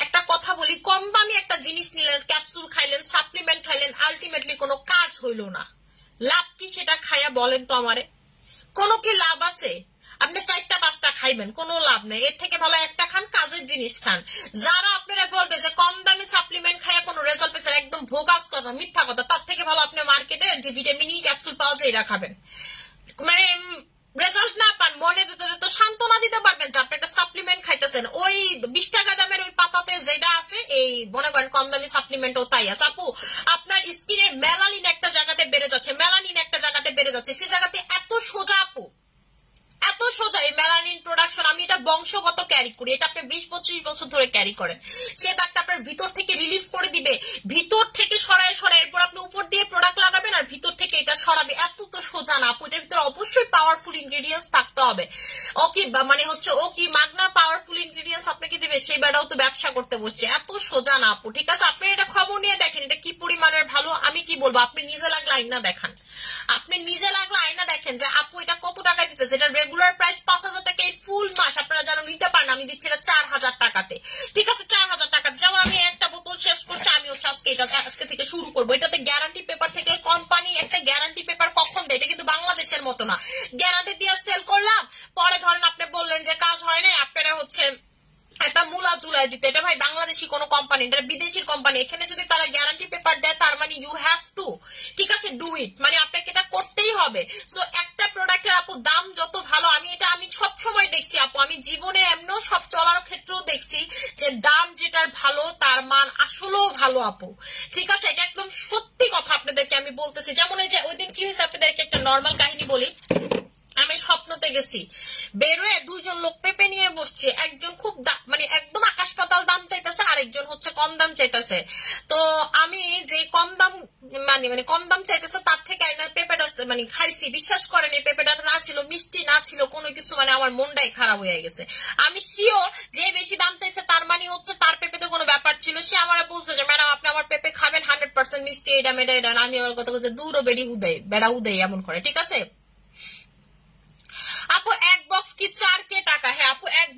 একটা কথা বলি, কম দামি একটা জিনিস নিলেন, ক্যাপসুল খাইলেন, সাপ্লিমেন্ট খাইলেন, আলটিমেটলি কোনো কাজ হইল না, লাভ কি সেটা খাইয়া বলেন তো আমারে? কোনো কি লাভ আছে? আপনি 4টা 5টা খাইবেন, কোনো লাভ নেই। এর থেকে ভালো একটা খান, কাজের জিনিস খান। যারা আপনারা বলবে যে কম দামি সাপ্লিমেন্ট খাইয়া কোনো রেজাল্ট পেয়েছেন, একদম ভোগাস কথা, মিথ্যা কথা। তার থেকে ভালো আপনি মার্কেটে যে ভিটামিন ই ক্যাপসুল পাওয়া যায় এরা খাবেন, মানে রেজাল্ট না পান, মনে তো সান্ত্বনা দিতে পারবেন যে আপনি একটা সাপ্লিমেন্ট খাইতেছেন। ওই 20 টাকা দামের ওই পাতাতে যেটা আছে, এই মনে করেন কম দামি সাপ্লিমেন্টও তাই আছে আপু। আপনার স্কিনের মেলানিন একটা জায়গাতে বেড়ে যাচ্ছে, মেলানিন একটা জায়গাতে বেড়ে যাচ্ছে, সে জায়গাতে এত সোজা আপু, এত সোজা এই মেলানিন প্রোডাকশন। আমি এটা বংশগত ক্যারি করি, এটা আপনি 20-25 বছর ধরে ক্যারি করেন। সে দাগটা আপনার ভিতর থেকে রিলিজ করে দিবে, ভিতর থেকে সরায় সরায়, এরপর আপনি উপর দিয়ে প্রোডাক্ট লাগাবেন আর ভিতর থেকে এটা সরাবে। এত তো সোজা না আপু, এটার ভিতরে অবশ্যই পাওয়ারফুল ইনগ্রেডিয়েন্টস থাকতে হবে। ও কি মানে হচ্ছে ও কি মাগনা পাওয়ারফুল ইনগ্রেডিয়েন্টস আপনাকে দিবে, সেই বেড়াও তো ব্যবসা করতে বসছে, এত সোজা না আপু, ঠিক আছে। আপনি এটা খবর নিয়ে দেখেন এটা কি পরিমাণের ভালো। আমি কি বলবো, আপনি নিজে লাগলে আইনা দেখান, আপনি নিজে লাগলে আইনা দেখেন যে আপু এটা কত টাকা দিতে, যেটা রেগুলার প্রাইস 5,000 টাকা, এই ফুল মাস আপনারা যেন নিতে পারেন, আমি দিচ্ছি এটা 4,000 টাকাতে, ঠিক আছে। 4,000 টাকাতে যেমন আমি একটা বোতল শেষ করছি, আমি হচ্ছে আজকে থেকে শুরু করবো। এটাতে গ্যারান্টি পেপার থেকে কোম্পানি একটা গ্যারান্টি পেপার কখন দেয়, এটা কিন্তু বাংলাদেশের মতো না, গ্যারান্টি দিয়ে সেল করলাম, পরে ধরেন আপনি বললেন যে কাজ হয় নাই, আপনারা হচ্ছে একটা মূলা চুলায় দিতে, এটা ভাই বাংলাদেশি কোনো কোম্পানি, এটা বিদেশির কোম্পানি। এখানে যদি তারা গ্যারান্টি পেপার দেয়, তার মানে ইউ হ্যাভ টু, ঠিক আছে, ডু ইট, মানে আপনাকে এটা করতেই হবে। সো একটা প্রোডাক্টের আপু দাম যত ভালো, আমি সব সময় দেখছি আপু, আমি জীবনে এমনও সব চলার ক্ষেত্রেও দেখছি যে দাম যেটার ভালো তার মান আসলেও ভালো আপু, ঠিক আছে। এটা একদম সত্যি কথা আপনাদেরকে আমি বলতেছি। যেমন এই যে ওই দিন কি হয়েছে, আপনাদেরকে একটা নর্মাল কাহিনী বলি। আমি স্বপ্নতে গেছি, বেরোয় 2জন লোক পেঁপে নিয়ে বসছে, একজন খুব মানে একদম আকাশ পাতাল দাম চাইতেছে, আরেকজন হচ্ছে কম দাম চাইতেছে। তো আমি যে কম দাম মানে কম দাম চাইতেছে তার থেকে পেঁপেটা মানে খাইছি, বিশ্বাস করেন এই পেঁপেটা না ছিল মিষ্টি, না ছিল কোনো কিছু, মানে আমার মনটাই খারাপ হয়ে গেছে। আমি শিওর যে বেশি দাম চাইছে তার মানে হচ্ছে তার পেঁপেতে কোনো ব্যাপার ছিল। সে আমার বলছে যে ম্যাডাম আপনি আমার পেঁপে খাবেন 100% মিষ্টি, এটা মেডা এটা। আমি ওর কথা বলতে দূরও বেড়া হুদাই এমন করে, ঠিক আছে আপু। এক বক্স কি 4K টাকা? হ্যাঁ আপু, এক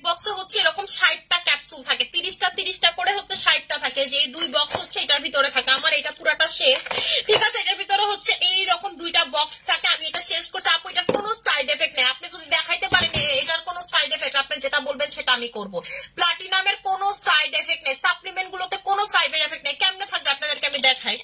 বক্সে হচ্ছে এরকম 60টা ক্যাপসুল থাকে, 30টা করে হচ্ছে 60টা থাকে, যে এই 2 বক্স হচ্ছে এটার ভিতরে থাকে। আমার এটা পুরাটা শেষ, ঠিক আছে। এটার ভিতরে হচ্ছে এইরকম 2টা বক্স থাকে, আমি এটা শেষ করছি আপু। এটার কোনো সাইড এফেক্ট নেই, আপনি যদি দেখাইতে পারেন এটার কোনো সাইড এফেক্ট, আপনি যেটা বলবেন সেটা আমি করবো। প্লাটিনামের কোনো সাইড এফেক্ট নেই, সাপ্লিমেন্ট গুলোতে কোনো সাইড এফেক্ট নেই। কেমনে থাকবে আপনাদেরকে আমি দেখাই,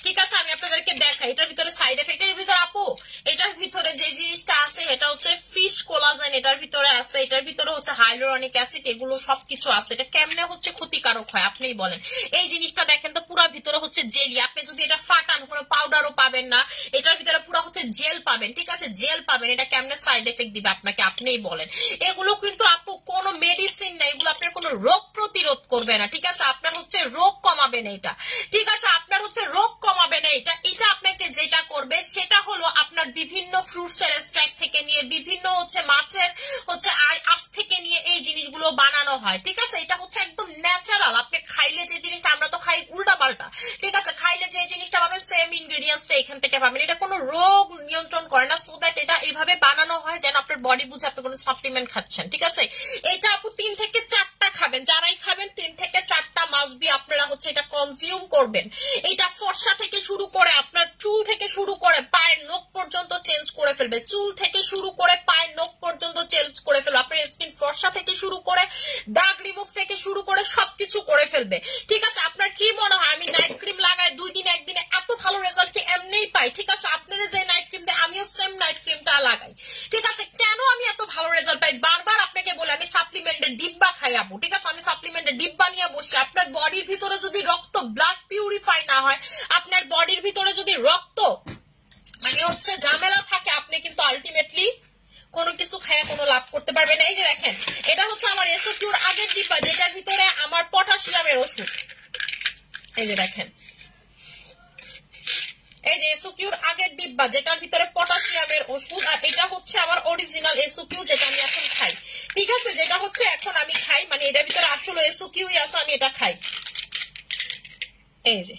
ঠিক আছে, আমি আপনাদেরকে দেখাই। এটার ভিতরে সাইড এফেক্ট, এর ভিতরে আপু এটার ভিতরে যে জিনিসটা আছে এটা হচ্ছে ফিশ কোলাজেন, এটার ভিতরে আছে, এটার ভিতরে হচ্ছে হাইলোরনিক অ্যাসিড, এগুলো সবকিছু আছে। এটা কেমনে হচ্ছে ক্ষতিকারক হয় আপনিই বলেন। এই জিনিসটা দেখেন তো, পুরো ভিতরে হচ্ছে জেলি, আপনি যদি এটা ফাটান কোনো পাউডারও পাবেন না, এটার ভিতরে পুরো হচ্ছে জেল পাবেন, ঠিক আছে, জেল পাবেন। এটা কেমনে সাইড এফেক্ট দিবে আপনাকে আপনিই বলেন। এগুলো কিন্তু আপু কোনো মেডিসিন না, এগুলো আপনার কোনো রোগ প্রতিরোধ করবে না, ঠিক আছে, আপনার হচ্ছে রোগ কমাবে না এটা, ঠিক আছে, আপনার হচ্ছে রোগ কমাবে না এটা। এটা আপনাকে যেটা করবে সেটা হলো আপনার বিভিন্ন ফ্রুটসের এক্সট্রাক্ট থেকে নিয়ে, বিভিন্ন হচ্ছে মাছের হচ্ছে আঁশ থেকে নিয়ে এই জিনিসগুলো বানানো হয়, ঠিক আছে। এটা হচ্ছে একদম ন্যাচারাল, আপনি খাইলে যে জিনিসটা, আমরা তো খাই উল্টা পাল্টা, ঠিক আছে, খাইলে যে জিনিসটা পাবেন সেম ইনগ্রেডিয়েন্টসটা এখান থেকে পাবেন। এটা কোনো রোগ নিয়ন্ত্রণ করে না, সো দ্যাট এটা এইভাবে বানানো হয় যেন আপনার বডি বুঝে আপনি কোনো সাপ্লিমেন্ট খাচ্ছেন, ঠিক আছে। এটা আপু 3 থেকে 4টা খাবেন, যারাই খাবেন 3 থেকে 4টা মাস্ট বি আপনারা হচ্ছে এটা কনজিউম করবেন। এটা ফর্সা থেকে শুরু করে আপনার চুল থেকে শুরু করে পায়ের নখ পর্যন্ত চেঞ্জ করে ফেলবে, চুল থেকে শুরু করে পায়ের নখ পর্যন্ত চেঞ্জ করে ফেলবে, আপনার স্কিন ফর্সা থেকে শুরু করে দাগ রিমুভ থেকে শুরু করে সবকিছু করে ফেলবে, ঠিক আছে। আপনার কি মনে হয় আমি নাইট ক্রিম লাগাই 2 দিনে 1 দিনে এত ভালো রেজাল্ট কি ভিতরে যদি রক্ত ব্লাড পিউরিফাই না হয়, আপনার বডির ভিতরে যদি রক্ত মানে হচ্ছে ঝামেলা থাকে, আপনি কিন্তু আলটিমেটলি কোনো কিছু খেয়ে কোনো লাভ করতে পারবেন না। এই যে দেখেন, এটা হচ্ছে আমার এসওকিউর আগের ডিব্বা, যেটার ভিতরে আমার পটাশিয়ামের ওষুধ। এই যে দেখেন, এই যে এসওকিউর আগের ডিব্বা, যেটার ভিতরে পটাশিয়ামের ওষুধ। আর এটা হচ্ছে আমার অরিজিনাল এসওকিউ, যেটা আমি এখন খাই। ঠিক আছে, যেটা হচ্ছে এখন আমি খাই, মানে এটার ভিতরে আসলে এসওকিউই আছে, আমি এটা খাই। এই যে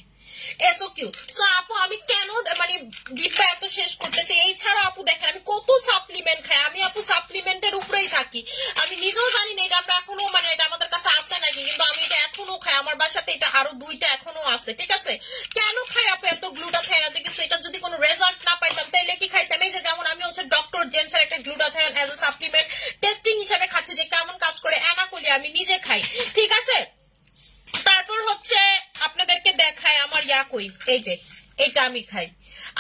এসওকিউ। সো আপু আমি কেন মানে ডিব্বা এত শেষ করতেছি? এই ছাড়া আপু দেখেন আমি কত সাপ্লিমেন্ট খাই। আমি আপু সাপ্লিমেন্টের উপরেই থাকি। আমি নিজেও জানি না এটা আমরা এখনো মানে এটা আমাদের কাছে আছে নাকি, কিন্তু আমি এটা এখনো খাই। আমার বাসাতে এটা আরো 2টা এখনো আছে। ঠিক আছে, কেন খাই আপু এত গ্লুটাথায়ন এত কিছু? এটা যদি কোনো রেজাল্ট না পাইতাম তাহলে কি খাইতাম? এই যে যেমন আমি হচ্ছে ডক্টর জেমসের একটা glutathione as a supplement testing হিসেবে খাচ্ছি, যে কেমন কাজ করে অ্যানাকোলি আমি নিজে খাই। ঠিক আছে, তারপর হচ্ছে আপনাদেরকে দেখায় আমার কই, এই যে এটা আমি খাই।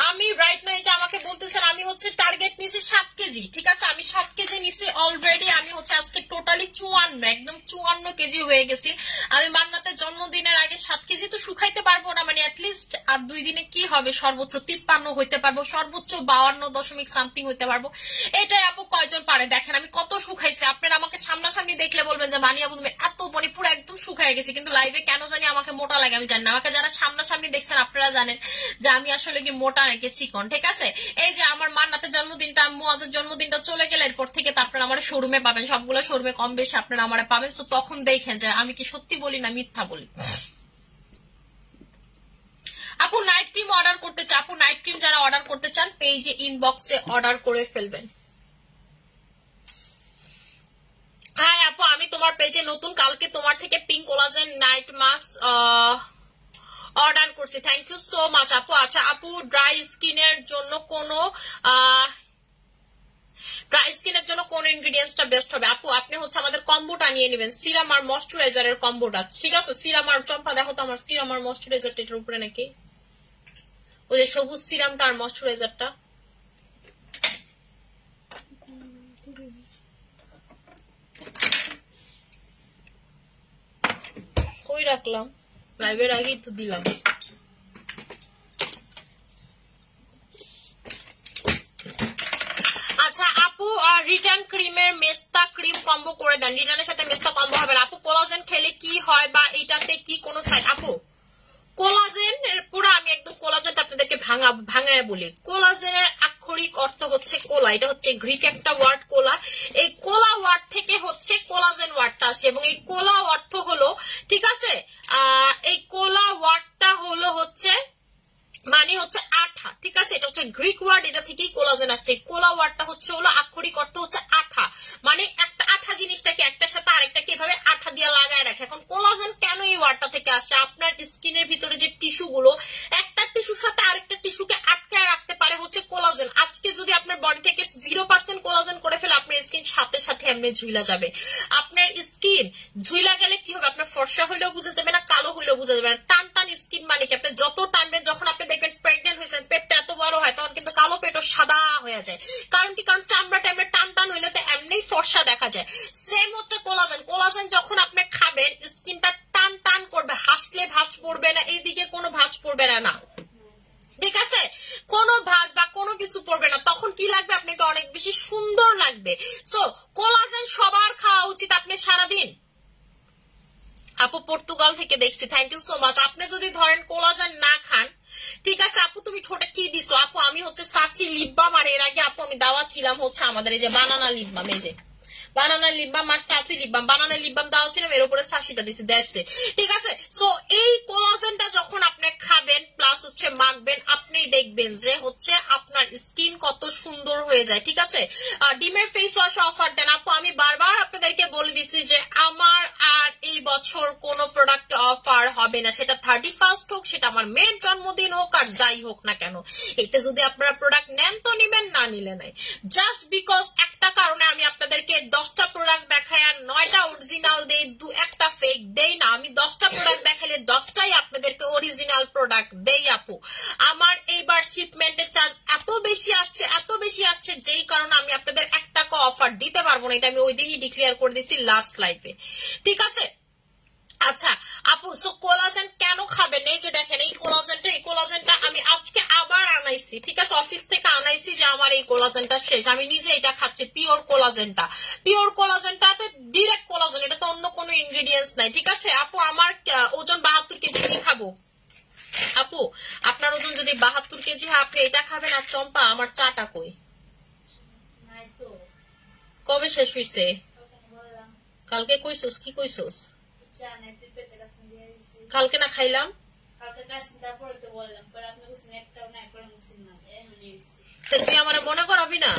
আমি রাইট না, এই যে আমাকে বলতেছেন আমি হচ্ছে টার্গেট নিছি 7 কেজি। ঠিক আছে, আমি 7 কেজি নিছি অলরেডি। আমি হচ্ছে আজকে টোটালি 54, একদম 54 কেজি হয়ে গেছি। আমি মান্নাতের জন্মদিনের আগে 7 কেজি তো শুকাইতে পারবো না, মানে অ্যাটলিস্ট আর 2 দিনে কি হবে, সর্বোচ্চ 53 হইতে পারবো, সর্বোচ্চ 52.সামথিং হইতে পারবো। এটাই আপু কয়জন পারে? দেখেন আমি কত শুকাইছি। আপনারা আমাকে সামনাসামনি দেখলে বলবেন যে মানি আপু তুমি এত মানে পুরো একদম শুকায় গেছি, কিন্তু লাইভে কেন জানি আমাকে মোটা লাগে, আমি জানি না। আমাকে যারা সামনাসামনি দেখছেন আপনারা জানেন যে আমি আসলে কি মোটা নাকি চিকন। ঠিক আছে, এই যে আমার মান্নাতের জন্মদিনটা, মুয়াজের জন্মদিনটা চলে গেলে এরপর থেকে তো আপনারা আমার শোরুমে পাবেন, সবগুলো শোরুমে কম বেশি আপনারা আমার পাবেন। তো তখন দেখেন যে আমি কি সত্যি বলি না মিথ্যা বলি। আপু নাইট ক্রিম অর্ডার করতে চান? আপু নাইট ক্রিম যারা অর্ডার করতে চান পেজে ইনবক্সে অর্ডার করে ফেলবেন। হ্যাঁ আপু আমি তোমার পেজে নতুন, কালকে তোমার থেকে pink collagen night mask order করছি। থ্যাংক ইউ সো মাচ আপু। আচ্ছা আপু ড্রাই স্কিনের জন্য কোন ইনগ্রেডিয়েন্টসটা বেস্ট হবে? আপু আপনি হচ্ছে আমাদের কম্বোটা নিয়ে নেবেন, সিরাম আর ময়শ্চারাইজারের কম্বোটা। ঠিক আছে, সিরাম আর চম্পা দেখো তো আমার সিরাম আর ময়শ্চারাইজারটা এটার উপরে নাকি, ওই যে সবুজ সিরামটা আর ময়শ্চারাইজারটা। কই রাখলাম? লাইভের আগেই তো দিলাম। আচ্ছা আপু রিটার্ন ক্রিমের মেস্তা ক্রিম কম্বো করে দেন। রিটার্নের সাথে মেস্তা কম্বো হবে না। আপু কোলাজেন খেলে কি হয় বা এটাতে কি কোনো সাইড? আপু কোলাজেন পুরো আমি একদম কোলাজেনটা আপনাদেরকে ভাঙায় বলি। কোলাজেনের আক্ষরিক অর্থ হচ্ছে কোলা, এটা হচ্ছে গ্রিক একটা ওয়ার্ড কোলা। এই কোলা ওয়ার্ড থেকে হচ্ছে কোলাজেন ওয়ার্ডটা আসছে, এবং এই কোলা অর্থ হলো, ঠিক আছে, এই কোলা ওয়ার্ডটা হলো হচ্ছে মানে হচ্ছে আঠা। ঠিক আছে, এটা হচ্ছে গ্রিক ওয়ার্ড, এটা থেকেই কোলাজেন আসছে। কোলা ওয়ার্ডটা হচ্ছে হলো আক্ষরিক অর্থ হচ্ছে আঠা, মানে একটা আঠা জিনিসটাকে একটার সাথে আরেকটাকে এভাবে আঠা দিয়ে লাগায় রাখে। এখন কোলাজেন কেন এই ওয়ার্ডটা থেকে আসছে? আপনার স্কিনের ভিতরে যে টিস্যু গুলো একটা টিস্যুর সাথে আরেকটা টিস্যুকে আটকায় রাখতে পারে হচ্ছে কোলাজেন। আজকে যদি আপনার বডি থেকে 0% কোলাজেন করে ফেলে, আপনার স্কিন সাথে সাথে এমনি ঝুলা যাবে। আপনার স্কিন ঝুলা গেলে কি হবে? আপনার ফর্সা হইলেও বুঝা যাবে না, কালো হইলেও বুঝা যাবে না। টান টান স্কিন মানে কি? আপনি যত টানবেন, যখন আপনি দেখবেন প্রেগনেন্ট হয়েছেন, পেটটা এত বড় হয়, তখন কিন্তু কালো পেটও সাদা হয়ে যায়। কারণ কি? কারণ চামড়াটা এমনি টান টান হইলে তো এমনি ফর্সা দেখা যায়। সেম হচ্ছে কোলাজেন। কোলাজেন যখন আপনি খাবেন, স্কিনটা টান টান করবে, হাসলে ভাঁজ পড়বে না, এইদিকে কোনো ভাঁজ পড়বে না, ঠিক আছে, কোনো ভাঁজ বা কোনো কিছু পড়বে না। তখন কি লাগবে? আপনাকে অনেক বেশি সুন্দর লাগবে। সো কোলাজেন সবার খাওয়া উচিত। আপনি সারাদিন, আপু পর্তুগাল থেকে দেখছি, থ্যাংক ইউ সো মাচ। আপনি যদি ধরেন কোলাজেন না খান, ঠিক আছে আপু তুমি ঠোঁটে কি দিছো? আপু আমি হচ্ছে সাসি লিপ বাম, আর এর আগে আপু আমি দাওয়া ছিলাম হচ্ছে আমাদের এই যে বানানা লিপ বাম, এই যে বানানা লিপ বাম আর সাসি লিপ বাম। বানানা লিপ বাম দেওয়া ছিলাম, এর উপরে সাসিটা দিছি, দ্যাটস ইট। ঠিক আছে, সো এই কোলাজেনটা যখন আপনি খাবেন প্লাস হচ্ছে মাখবেন, আপনি দেখবেন যে হচ্ছে আপনার স্কিন কত সুন্দর হয়ে যায়। ঠিক আছে, ডিমের ফেস ওয়াশ অফার দেন। আপু আমি বারবার আপনাদেরকে বলে দিছি যে আমার আর এই বছর কোনো প্রোডাক্ট অফার হবে না, সেটা 31st হোক, সেটা আমার মেয়ের জন্মদিন হোক, আর যাই হোক না কেন। এতে যদি আপনারা প্রোডাক্ট নেন তো নিবেন, না নিলে নাই। জাস্ট বিকজ একটা কারণে আমি আপনাদেরকে 10টা প্রোডাক্ট দেখাই আর 9টা অরিজিনাল দেই, একটা ফেক দেই না। আমি 10টা প্রোডাক্ট দেখালে 10টাই আপনাদেরকে অরিজিনাল প্রোডাক্ট দেই। আপু আমার এইবার শিপমেন্টের চার্জ এত বেশি আসছে, যেই কারণে আমি আপনাদের 1 টাকা অফার দিতে পারবো না। এটা আমি ওই দিনই ডিক্লেয়ার করে দিয়েছি লাস্ট লাইভে। ঠিক আছে, আচ্ছা আপু, সো কোলাজেন কেন খাবেন? এই যে দেখেন এই কোলাজেনটা আমি আজকে আবার আনাইছি, ঠিক আছে, অফিস থেকে আনাইছি যে আমার এই কোলাজেনটা শেষ, আমি নিজে এটা খাচ্ছি, পিওর কোলাজেনটাতে ডিরেক্ট কোলাজেন, এটা তো অন্য কোনো ইনগ্রেডিয়েন্টস নাই, ঠিক আছে আপু। আমার ওজন 72 কেজি, কি খাবো আপু? আপনার ওজন যদি 72 কেজি হয় আপনি এটা খাবেন। আর চম্পা, আমার চাটা কই? কবে শেষ হইছে? কালকে কইছস? কি কইছস? কালকে না খাইলাম? তুই আমার মনে করাবি না?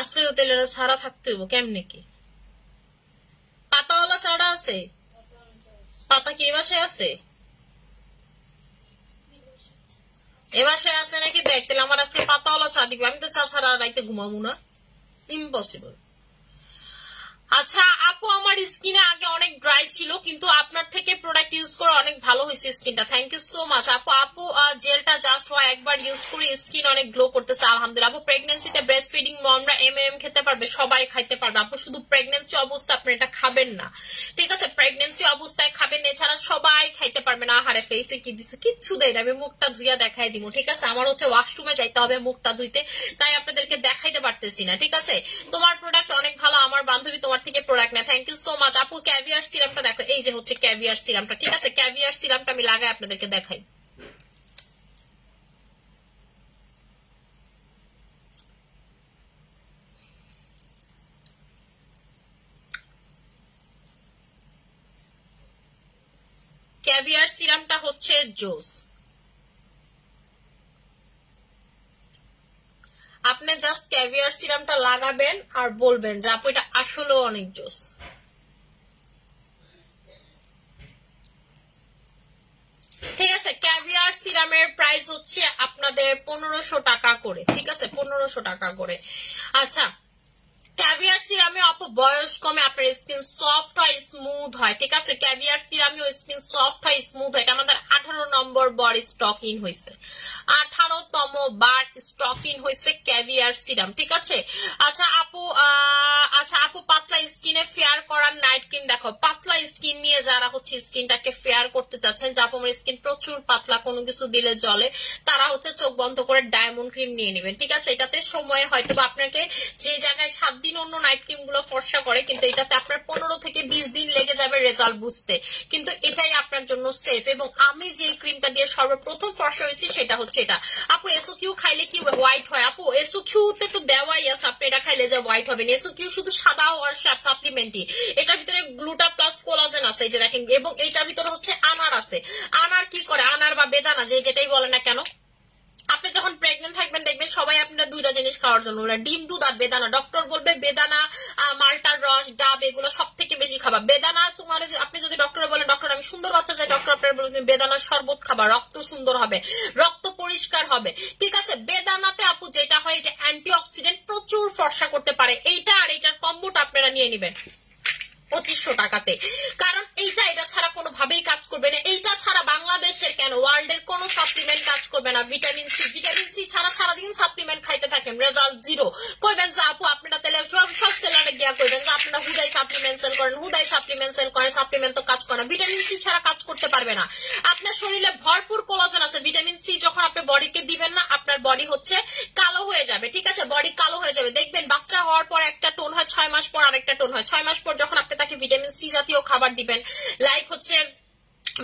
আজকে তো তেলের সারা থাকতে হইব, কেমনে কি? পাতাওয়ালা চাটা আছে? পাতা কি এ বাসায় আছে? এ বাসায় আছে নাকি দেখ, তাহলে আমার আজকে পাতাওয়ালা চা দিবে। আমি তো চা ছাড়া রাইতে ঘুমাবো না, ইম্পসিবল। আচ্ছা আপু, আমার স্কিনে আগে অনেক ড্রাই ছিল, কিন্তু আপনার থেকে প্রোডাক্ট ইউজ করে অনেক ভালো হয়েছে স্কিনটা, থ্যাংক ইউ সো মাচ আপু। আপু জেলটা জাস্ট হয় একবার ইউজ করে স্কিন অনেক গ্লো করতেছে আলহামদুলিল্লাহ। আপু প্রেগনেন্সিতে ব্রেস্ট ফিডিং মমরা এমএম খেতে পারবে? সবাই খাইতে পারবে আপু, শুধু প্রেগনেন্সি অবস্থা আপনি এটা খাবেন না, ঠিক আছে? প্রেগনেন্সি অবস্থায় খাবেন, এছাড়া সবাই খাইতে পারবে না। আহারে ফেসে কি দিছে? কিচ্ছু দেয় না, আমি মুখটা ধুইয়া দেখাই দিব, ঠিক আছে? আমার হচ্ছে ওয়াশরুমে যাইতে হবে মুখটা ধুইতে, তাই আপনাদেরকে দেখাইতে পারতেছি না, ঠিক আছে? তোমার প্রোডাক্ট অনেক ভালো, আমার বান্ধবী তোমার থেকে প্রোডাক্ট নেয়, থ্যাংক ইউ সো মাচ আপু। ক্যাভিয়ার সিরামটা দেখো, এই যে হচ্ছে ক্যাভিয়ার সিরামটা, ঠিক আছে? ক্যাভিয়ার সিরামটা আমি লাগাই আপনাদেরকে দেখাই। ক্যাভিয়ার সিরামটা হচ্ছে জোস। আপনি জাস্ট ক্যাভিয়ার সিরামটা লাগাবেন আর বলবেন যে আপু এটা আসলে অনেক জোস। ঠিক আছে, ক্যাভিয়ার সিরামের প্রাইস হচ্ছে আপনাদের 1500 টাকা করে, ঠিক আছে? 1500 টাকা করে। আচ্ছা, ক্যাভিয়ার সিরামে আপু বয়স কমে আপনার স্কিন সফট হয়, স্মুথ হয়, ঠিক আছে? ক্যাভিয়ার সিরামেও স্কিন সফট হয়, স্মুথ হয়। এটা আমাদের 18 নম্বর বার স্টক ইন হয়েছে, 18তম বার স্টক ইন হয়েছে ক্যাভিয়ার সিরাম, ঠিক আছে? আচ্ছা আপু পাতলা স্কিনে ফেয়ার করার নাইট ক্রিম দেখো। পাতলা স্কিন নিয়ে যারা হচ্ছে স্কিনটাকে ফেয়ার করতে চাচ্ছেন, যে আপু আমার স্কিন প্রচুর পাতলা, কোনো কিছু দিলে জলে, তারা হচ্ছে চোখ বন্ধ করে ডায়মন্ড ক্রিম নিয়ে নেবেন, ঠিক আছে? এটাতে সময় হয়তো আপনাকে যে জায়গায় 7 দিন অন্য নাইট ক্রিম গুলো ফর্সা করে, কিন্তু এটাতে আপনার 15 থেকে 20 দিন লেগে যাবে রেজাল্ট বুঝতে, কিন্তু এটাই আপনার জন্য সেফ। এবং আমি যে ক্রিমটা দিয়ে সর্বপ্রথম ফর্সা হয়েছি সেটা হচ্ছে এটা। আপু এসওকিউ খাইলে কি হোয়াইট হয়? আপু এসওকিউ তে তো দেওয়াই আছে, আপনি এটা খাইলে যে হোয়াইট হবে না। এসওকিউ শুধু সাদা হওয়ার সাপ্লিমেন্টই, এটার ভিতরে গ্লুটা প্লাস কোলাজেন আছে, এই যে দেখেন, এবং এটার ভিতরে হচ্ছে আনার আছে। আনার কি করে? আনার বা বেদানা, যেটাই বলে না কেন, আপনি যখন প্রেগনেন্ট থাকবেন দেখবেন সবাই আপনারা দুইটা জিনিস খাওয়ার জন্য বলে, ডিম, দুধ আর বেদানা। ডক্টর বলবে বেদানা, মাল্টার রস, ডাব, এগুলো সব থেকে বেশি খাবা। বেদানা তোমার, আপনি যদি ডক্টরে বলেন ডক্টর আমি সুন্দর বাচ্চা চাই, ডক্টর আপনার বলবেন বেদানার শরবত খাবা, রক্ত সুন্দর হবে, রক্ত পরিষ্কার হবে, ঠিক আছে? বেদানাতে আপু যেটা হয়, এটা অ্যান্টি অক্সিডেন্ট, প্রচুর ফর্সা করতে পারে। এইটা আর এইটার কম্বোটা আপনারা নিয়ে নেবেন 2500 টাকাতে, কারণ এটা ছাড়া কোনোভাবেই কাজ করবে না। এইটা ছাড়া বাংলাদেশের কেন ওয়ার্ল্ডের কোনো সাপ্লিমেন্ট কাজ করবে না। ভিটামিন সি ছাড়া সারাদিন সাপ্লিমেন্ট খাইতে থাকেন, রেজাল্ট জিরো। কইবেন যে আপু আপনারা তাহলে সব সেলারে গিয়া কইবেন যে আপনারা হুদাই সাপ্লিমেন্ট সেল করেন, সাপ্লিমেন্ট তো কাজ করে না। ভিটামিন সি ছাড়া কাজ করতে পারবে না। আপনার শরীরে ভরপুর কোলাজেন আছে, ভিটামিন সি যখন আপনি বডিকে দিবেন না, আপনার বডি হচ্ছে কালো হয়ে যাবে, ঠিক আছে? বডি কালো হয়ে যাবে, দেখবেন বাচ্চা হওয়ার পর একটা টোন হয়, 6 মাস পর আরেকটা টোন হয়। 6 মাস পর যখন আপনি তাকে ভিটামিন সি জাতীয় খাবার দিবেন, লাইক হচ্ছে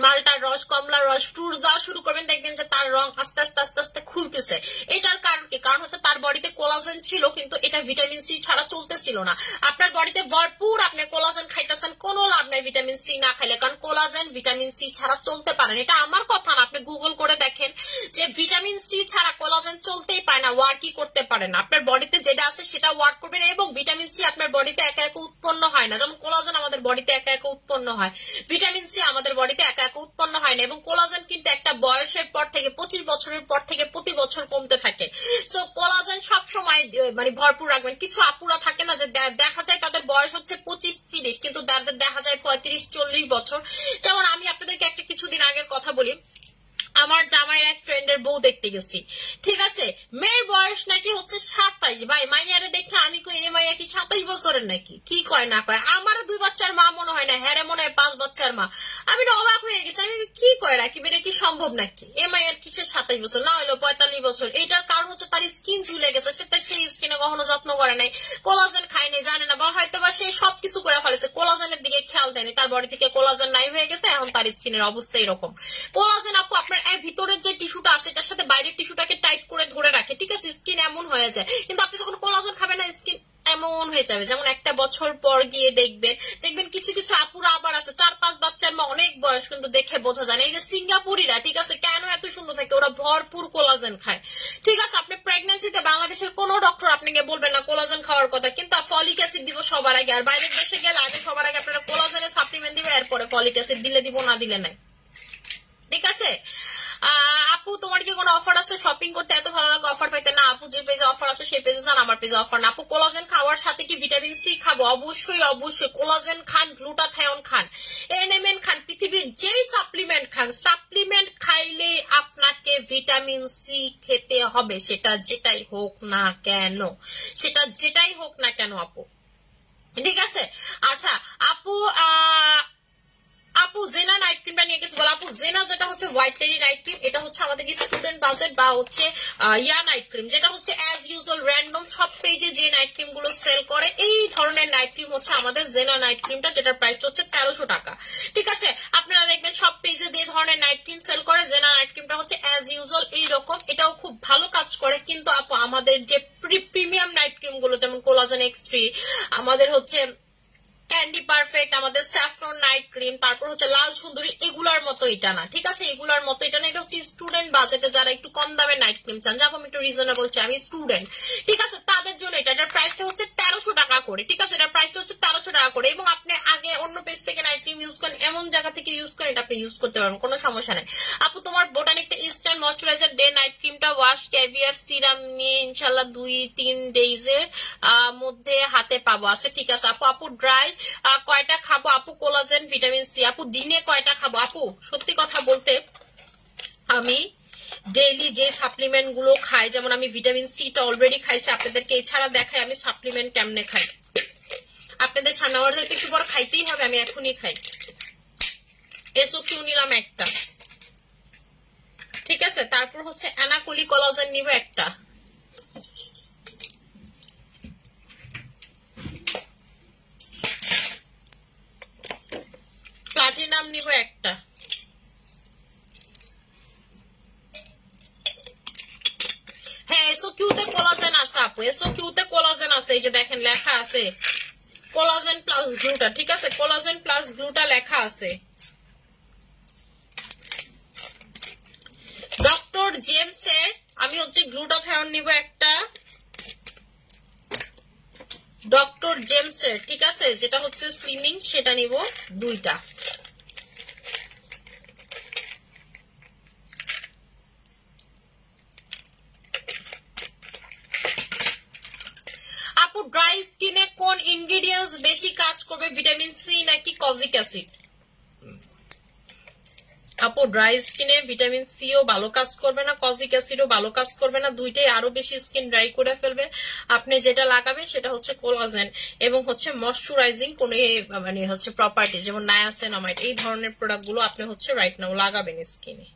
মালটার রস, কমলার রস, ফ্রুটস দেওয়া শুরু করবেন, দেখবেন যে তার রং আস্তে আস্তে আস্তে আস্তে খুলতেছে। এটার কারণ কি? কারণ হচ্ছে তার বডিতে কোলাজেন ছিল, কিন্তু এটা ভিটামিন সি ছাড়া চলতেছিল না। আপনার বডিতে ভরপুর আপনি কোলাজেন খাইতেছেন, কোনো লাভ নাই ভিটামিন সি না খাইলে, কারণ কোলাজেন ভিটামিন সি ছাড়া চলতে পারেন। এটা আমার কথা না, আপনি গুগল করে দেখেন যে ভিটামিন সি ছাড়া কোলাজেন চলতেই পারে না, ওয়ার্কই করতে পারে না। আপনার বডিতে যেটা আছে সেটা ওয়ার্ক করবে না, এবং ভিটামিন সি আপনার বডিতে একা একা উৎপন্ন হয় না, যেমন কোলাজেন আমাদের বডিতে একা একা উৎপন্ন হয়, ভিটামিন সি আমাদের বডিতে একা একা উৎপন্ন হয় না। এবং কোলাজেন কিন্তু একটা বয়সের পর থেকে 25 বছরের পর থেকে প্রতি বছর কমতে থাকে। সো কোলাজেন সবসময় মানে ভরপুর রাখবেন। কিছু আপুরা থাকে না যে দেখা যায় তাদের বয়স হচ্ছে 25-30, কিন্তু তাদের দেখা যায় 35-40 বছর। যেমন আমি আপনাদেরকে একটা কিছুদিন আগের কথা বলি, আমার জামাইয়ের এক ফ্রেন্ডের বউ দেখতে গেছি, ঠিক আছে, মেয়ের বয়স নাকি হচ্ছে 27। ভাই মাইয়ারে দেখে আমি কই এ মাইয়া কি 27 বছরের নাকি, কি কয় না কয়, আমার 2 বাচ্চার মা মনে হয় না, হ্যাঁ মনে হয় 5 বাচ্চার মা। আমি না অবাক হয়ে গেছি, আমি কি কয় রাখি বেটা, কি সম্ভব নাকি এ মাইয়ার কিসের 27 বছর, না হলো 45 বছর। এটার কারণ হচ্ছে তার স্কিন ঝুলে গেছে, সেটা সেই স্কিনে কখনো যত্ন করে নাই, কোলাজেন খায় নাই, জানে না, বা হয়তো বা সে সবকিছু করে ফেলেছে, কোলাজেনের দিকে খেয়াল দেয়নি, তার বডি থেকে কোলাজেন নাই হয়ে গেছে, এখন তার স্কিনের অবস্থা এরকম। কোলাজেন আপু আপনার ভিতরের যে টিস্যুটা আছে এটার সাথে বাইরের টিস্যুটাকে টাইট করে ধরে রাখে, ঠিক আছে, স্কিন এমন হয়ে যায়। কিন্তু আপনি যখন কোলাজেন খাবেন না, স্কিন এমন হয়ে যাবে। যেমন একটা বছর পর গিয়ে দেখবেন কিছু কিছু আপুরা আবার আছে 4-5 বাচ্চার মা, অনেক বয়স, কিন্তু দেখে বোঝা যায় না। এই যে সিঙ্গাপুরিরা, ঠিক আছে, কেন এত সুন্দর থাকে, ওরা ভরপুর কোলাজেন খায়, ঠিক আছে। আপনি প্রেগন্যান্সিতে বাংলাদেশের কোনো ডক্টর আপনাকে বলবেন না কোলাজেন খাওয়ার কথা, কিন্তু ফলিক অ্যাসিড দিব সবার আগে, আর বাইরের দেশে গেলে আগে সবার আগে আপনারা কোলাজেনের সাপ্লিমেন্ট দিবে, এরপরে ফলিক অ্যাসিড দিলে দিব, না দিলে নাই, ঠিক আছে। আপু তোমার কি কোনো অফার আছে শপিং করতে, এত ভালো লাগে অফার পাইতে? না আপু, যে পেজে অফার আছে সেই পেজে যান, আমার পেজে অফার না। আপু কোলাজেন খাওয়ার সাথে কি ভিটামিন সি খাবো? অবশ্যই অবশ্যই, কোলাজেন খান, গ্লুটাথায়ন খান, এনএমএন খান, পৃথিবীর যেই সাপ্লিমেন্ট খান, সাপ্লিমেন্ট খাইলে আপনাকে ভিটামিন সি খেতে হবে, সেটা যেটাই হোক না কেন, সেটা যেটাই হোক না কেন আপু, ঠিক আছে। আচ্ছা আপু, আপু জেনা নাইট ক্রিমটা নিয়ে গেছে বলো। আপু জেনা যেটা হচ্ছে হোয়াইট লেডি নাইট ক্রিম, এটা হচ্ছে আমাদের কি স্টুডেন্ট বাজেট বা হচ্ছে ইয়া নাইট ক্রিম, যেটা হচ্ছে অ্যাজ ইউজুয়াল র্যান্ডম সব পেজে যে নাইট ক্রিম গুলো সেল করে এই ধরনের নাইট ক্রিম হচ্ছে আমাদের জেনা নাইট ক্রিমটা, যেটার প্রাইস হচ্ছে 1300 টাকা, ঠিক আছে। আপনারা দেখবেন সব পেজে যে ধরনের নাইট ক্রিম সেল করে, জেনা নাইট ক্রিমটা হচ্ছে অ্যাজ ইউজুয়াল এইরকম, এটাও খুব ভালো কাজ করে। কিন্তু আপু আমাদের যে প্রিমিয়াম নাইট ক্রিম গুলো, যেমন কোলাজেন X3, আমাদের হচ্ছে ক্যান্ডি পারফেক্ট, আমাদের স্যাফরন নাইট ক্রিম, তারপর হচ্ছে লাল সুন্দরী, এগুলার মতো এটা না, ঠিক আছে, এগুলার মতো এটা না। এটা হচ্ছে স্টুডেন্ট বাজেটে যারা একটু কম দামে নাইট ক্রিম চান, যাবো আমি একটু রিজনেবল চাই, আমি স্টুডেন্ট, ঠিক আছে, তাদের জন্য এটা, এটার প্রাইসটা হচ্ছে 1300 টাকা করে, ঠিক আছে, এটার প্রাইসটা হচ্ছে 1300 টাকা করে। এবং আপনি আগে অন্য পেজ থেকে নাইট ক্রিম ইউজ করেন, এমন জায়গা থেকে ইউজ করেন, এটা আপনি ইউজ করতে পারবেন, কোনো সমস্যা নেই। আপু তোমার বোটানিকটা ইনস্ট্যান্ট ময়শ্চারাইজার ডে নাইট ক্রিমটা ওয়াশ ক্যাভিয়ার সিরাম নিয়ে ইনশাল্লাহ 2-3 ডেজের মধ্যে হাতে পাবো। আচ্ছা ঠিক আছে আপু। আপু ড্রাই কয়টা খাবো আপু কোলাজেন ভিটামিন সি? আপু দিনে কয়টা খাবো? আপু সত্যি কথা বলতে আমি ডেইলি যে সাপ্লিমেন্ট গুলো খাই, যেমন আমি ভিটামিন সিটা অলরেডি খাইছি আপনাদেরকে, এছাড়া দেখাই আমি সাপ্লিমেন্ট কেমনে খাই আপনাদের সামনে। আমার যেহেতু একটু পর খাইতেই হবে, আমি এখনই খাই। এসও কিউ নিলাম একটা, ঠিক আছে। তারপর হচ্ছে অ্যানাকোলি কোলাজেন নিব একটা, প্লাটিনাম নিব একটা, হ্যাঁ এসওকিউতে কোলাজেন আছে আপু, এসওকিউতে কোলাজেন আছে, এই যে দেখেন লেখা আছে কোলাজেন প্লাস গ্লুটা, ঠিক আছে, কোলাজেন প্লাস গ্লুটা লেখা আছে। ডক্টর জেমস এর আমি হচ্ছে গ্লুটাথায়ন নিব একটা, ডক্টর জেমস এর, ঠিক আছে, যেটা হচ্ছে স্লিমিং, সেটা নিব 2টা। আপু ড্রাই স্কিনে কোন ইনগ্রেডিয়েন্টস বেশি কাজ করবে, ভিটামিন সি নাকি কজিক অ্যাসিড? আপু ড্রাই স্কিনে ভিটামিন সিও ভালো কাজ করবে না, কজিক অ্যাসিডও ভালো কাজ করবে না, দুইটাই আরো বেশি স্কিন ড্রাই করে ফেলবে। আপনি যেটা লাগাবেন সেটা হচ্ছে কোলাজেন এবং হচ্ছে ময়শ্চারাইজিং কোন মানে হচ্ছে প্রপার্টি, যেমন নায়াসিনামাইড, এই ধরনের প্রোডাক্ট গুলো আপনি হচ্ছে রাইট নাও লাগাবেন স্কিনে,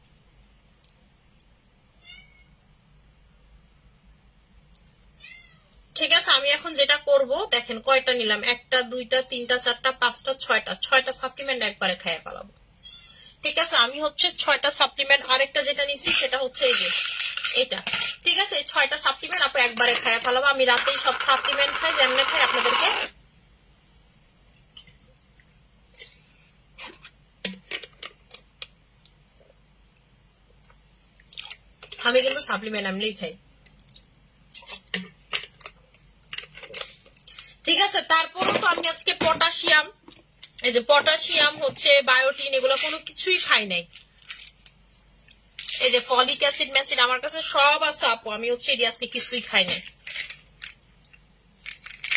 ঠিক আছে। আমি এখন যেটা করব দেখেন কয়টা নিলাম, 1টা 2টা 3টা 4টা 5টা 6টা সাপ্লিমেন্ট একবারে খাইয়ে ফেলাবো, ঠিক আছে। আমি হচ্ছে 6টা সাপ্লিমেন্ট, আরেকটা যেটা নিচ্ছি সেটা হচ্ছে এই যে এটা, ঠিক আছে, এই 6টা সাপ্লিমেন্ট আপু একবারে খাইয়ে ফেলাবো। আমি রাতেই সব সাপ্লিমেন্ট খাই, যেমনে খাই আপনাদেরকে আমি কিন্তু সাপ্লিমেন্ট এমনিই খাই, ঠিক আছে। তারপরও তো আমি আজকে পটাশিয়াম, এই যে পটাশিয়াম হচ্ছে বায়োটিন, এগুলো কোনো কিছুই খাই নাই। এই যে ফলিক অ্যাসিড ম্যাসিড আমার কাছে সব আছে আপু, আমি হচ্ছে এটি আজকে কিছুই খাই নাই।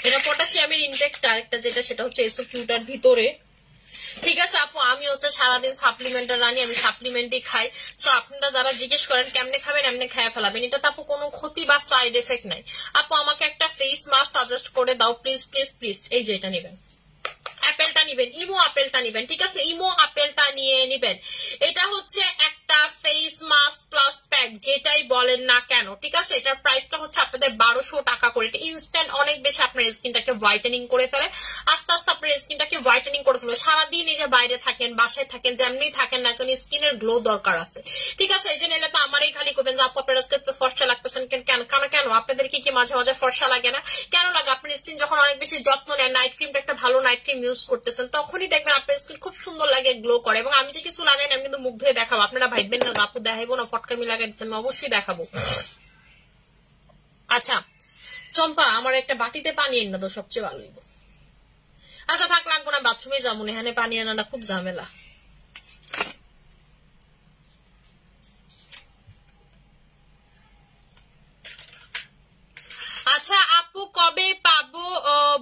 এটা পটাশিয়ামের ইনটেকটা, আরেকটা যেটা সেটা হচ্ছে এসওকিউটার ভিতরে, ঠিক আছে আপু, আমি হচ্ছে সারাদিন সাপ্লিমেন্টের রানি, আমি সাপ্লিমেন্টই খাই। সো আপনারা যারা জিজ্ঞেস করেন কেমনে খাবেন এমনি খাইয়া ফেলাবেন, এটা তো আপু কোনো ক্ষতি বা সাইড এফেক্ট নাই। আপু আমাকে একটা ফেস মাস্ক সাজেস্ট করে দাও প্লিজ প্লিজ প্লিজ। এই যে এটা নেবেন, অ্যাপেলটা নিবেন, ইমো আপেলটা নিবেন, ঠিক আছে, ইমো আপেলটা নিয়ে নিবেন। এটা হচ্ছে একটা ফেস মাস্ক প্লাস প্যাক যেটাই বলেন না কেন, ঠিক আছে। এটার প্রাইসটা হচ্ছে আপনাদের 1200 টাকা করে। এটা ইনস্ট্যান্ট অনেক বেশি আপনার স্কিনটাকে হোয়াইটেনিং করে ফেলে, আস্তে আস্তে আপনার স্কিনটাকে হোয়াইটেনিং করে ফেলে। সারাদিন এই যে বাইরে থাকেন বাসায় থাকেন যেমনি থাকেন না কেন স্কিনের গ্লো দরকার আছে, ঠিক আছে। এই জন্য এলে তো আমারই খালি করবেন যে আপু আপনার আজকে ফর্সা লাগতেছেন কেন কেন কেন কেন আপনাদের কি মাঝে মাঝে ফর্সা লাগে না? কেন লাগে? আপনার স্কিন যখন অনেক বেশি যত্ন নেন, নাইট ক্রিমটা একটা ভালো নাইট ক্রিম ইউজ করতেছেন, তখনই দেখবেন আপনার স্কিন খুব সুন্দর লাগে, গ্লো করে। এবং আমি যে কিছু লাগাই না আমি কিন্তু মুখ ধুয়ে দেখাবো, আপনারা ভাববেন না আপু দেখাবো না ফটকামি লাগাই দিচ্ছেন, আমি অবশ্যই দেখাবো। আচ্ছা চম্পা আমার একটা বাটিতে পানি এনে দাও, সবচেয়ে ভালো হইব। আচ্ছা থাক লাগবো না, বাথরুমে যাবো, এখানে পানি আনাটা খুব ঝামেলা। আচ্ছা আপু কবে পাবো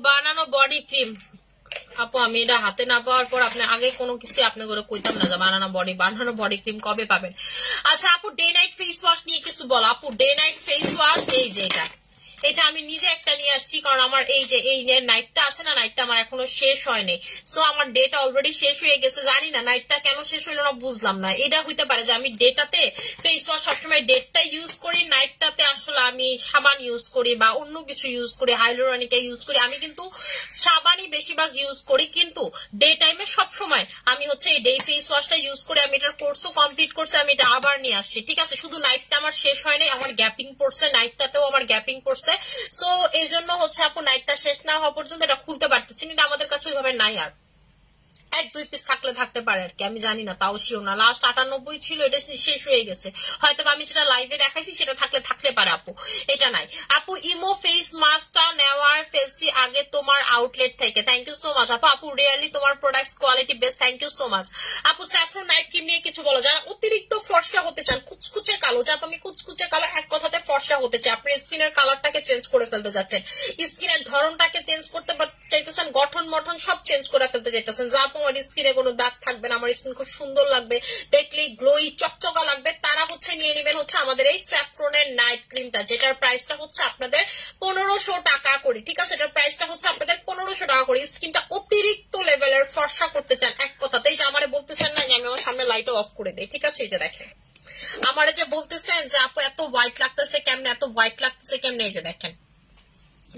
বানানো বডি ক্রিম? আপু আমি এটা হাতে না পাওয়ার পর আপনি আগে কোনো কিছু আপনি করে কইতাম না যে বানানো বডি ক্রিম কবে পাবেন। আচ্ছা আপু ডে নাইট ফেস ওয়াশ নিয়ে কিছু বল। আপু ডে নাইট ফেস ওয়াশ এই যে এটা আমি নিজে একটা নিয়ে আসছি, কারণ আমার এই যে এই নাইটটা আছে না, নাইটটা আমার এখনো শেষ হয়নি। সো আমার ডেটা অলরেডি শেষ হয়ে গেছে, জানি না নাইটটা কেন শেষ হইলো না, বুঝলাম না। এটা হইতে পারে যে আমি ডেটাতে ফেস ওয়াশ সবসময় ডেটটা ইউজ করি, নাইটটাতে আসলে আমি সাবান ইউজ করি বা অন্য কিছু ইউজ করি, হাইলোরনিকা ইউজ করি। আমি কিন্তু সাবানই বেশিরভাগ ইউজ করি, কিন্তু ডে টাইমে সবসময় আমি হচ্ছে এই ডে ফেস ওয়াশটা ইউজ করি। আমি এটার কোর্সও কমপ্লিট করছি, আমি এটা আবার নিয়ে আসছি, ঠিক আছে। শুধু নাইটটা আমার শেষ হয়নি, আমার গ্যাপিং পড়ছে, নাইটটাতেও আমার গ্যাপিং পড়ছে। সো এই জন্য হচ্ছে আপু নাইটটা শেষ না হওয়া পর্যন্ত এটা খুলতে পারতেছি না, এটা আমাদের কাছে ওইভাবে নাই। আর 1-2 পিস থাকলে থাকতে পারে আর কি, আমি জানি না, তাও শিও না। লাস্ট 98 ছিল, এটা শেষ হয়ে গেছে। হয়তো আমি যেটা লাইভে দেখাইছি সেটা থাকতে পারে আপু, এটা নাই। আপু ইমো ফেস মাস্কটা নেওয়ার ফেলছি আগে তোমার আউটলেট থেকে, থ্যাংক ইউ সো মাচ আপু। আপু রিয়েলি তোমার products quality best, thank you so much আপু। স্যাফরন নাইট ক্রিম নিয়ে কিছু বলো, যারা অতিরিক্ত ফর্সা হতে চান, কুচকুচে কালো, যা আমি কুচকুচে কালো, এক কথাতে ফর্সা হতে চাই, আপনি স্কিনের কালারটাকে চেঞ্জ করে ফেলতে যাচ্ছেন, স্কিনের ধরনটাকে চেঞ্জ করতে চাইতেছেন, গঠন মঠন সব চেঞ্জ করে ফেলতে চাইতেছেন, যা আমার স্কিনে কোনো দাগ থাকবে না, আমার স্কিন খুব সুন্দর লাগবে, দেখলেই গ্লোই চকচকা লাগবে, তারা হচ্ছে নিয়ে নেবেন হচ্ছে আমাদের এই স্যাফরনের নাইট ক্রিমটা, যেটার প্রাইসটা হচ্ছে আপনাদের 1500 টাকা করে, ঠিক আছে। এটার প্রাইসটা হচ্ছে আপনাদের 1500 টাকা করে। স্কিনটা অতিরিক্ত লেভেলের ফর্সা করতে চান, এক কথাতেই যে আমারে বলতেছেন না যে আমি আমার সামনে লাইট অফ করে দেই, ঠিক আছে। এই যে দেখেন আমারে যে বলতেছেন যে আপু এত হোয়াইট লাগতেছে কেমনে, এত হোয়াইট লাগতেছে কেমনে, এই যে দেখেন,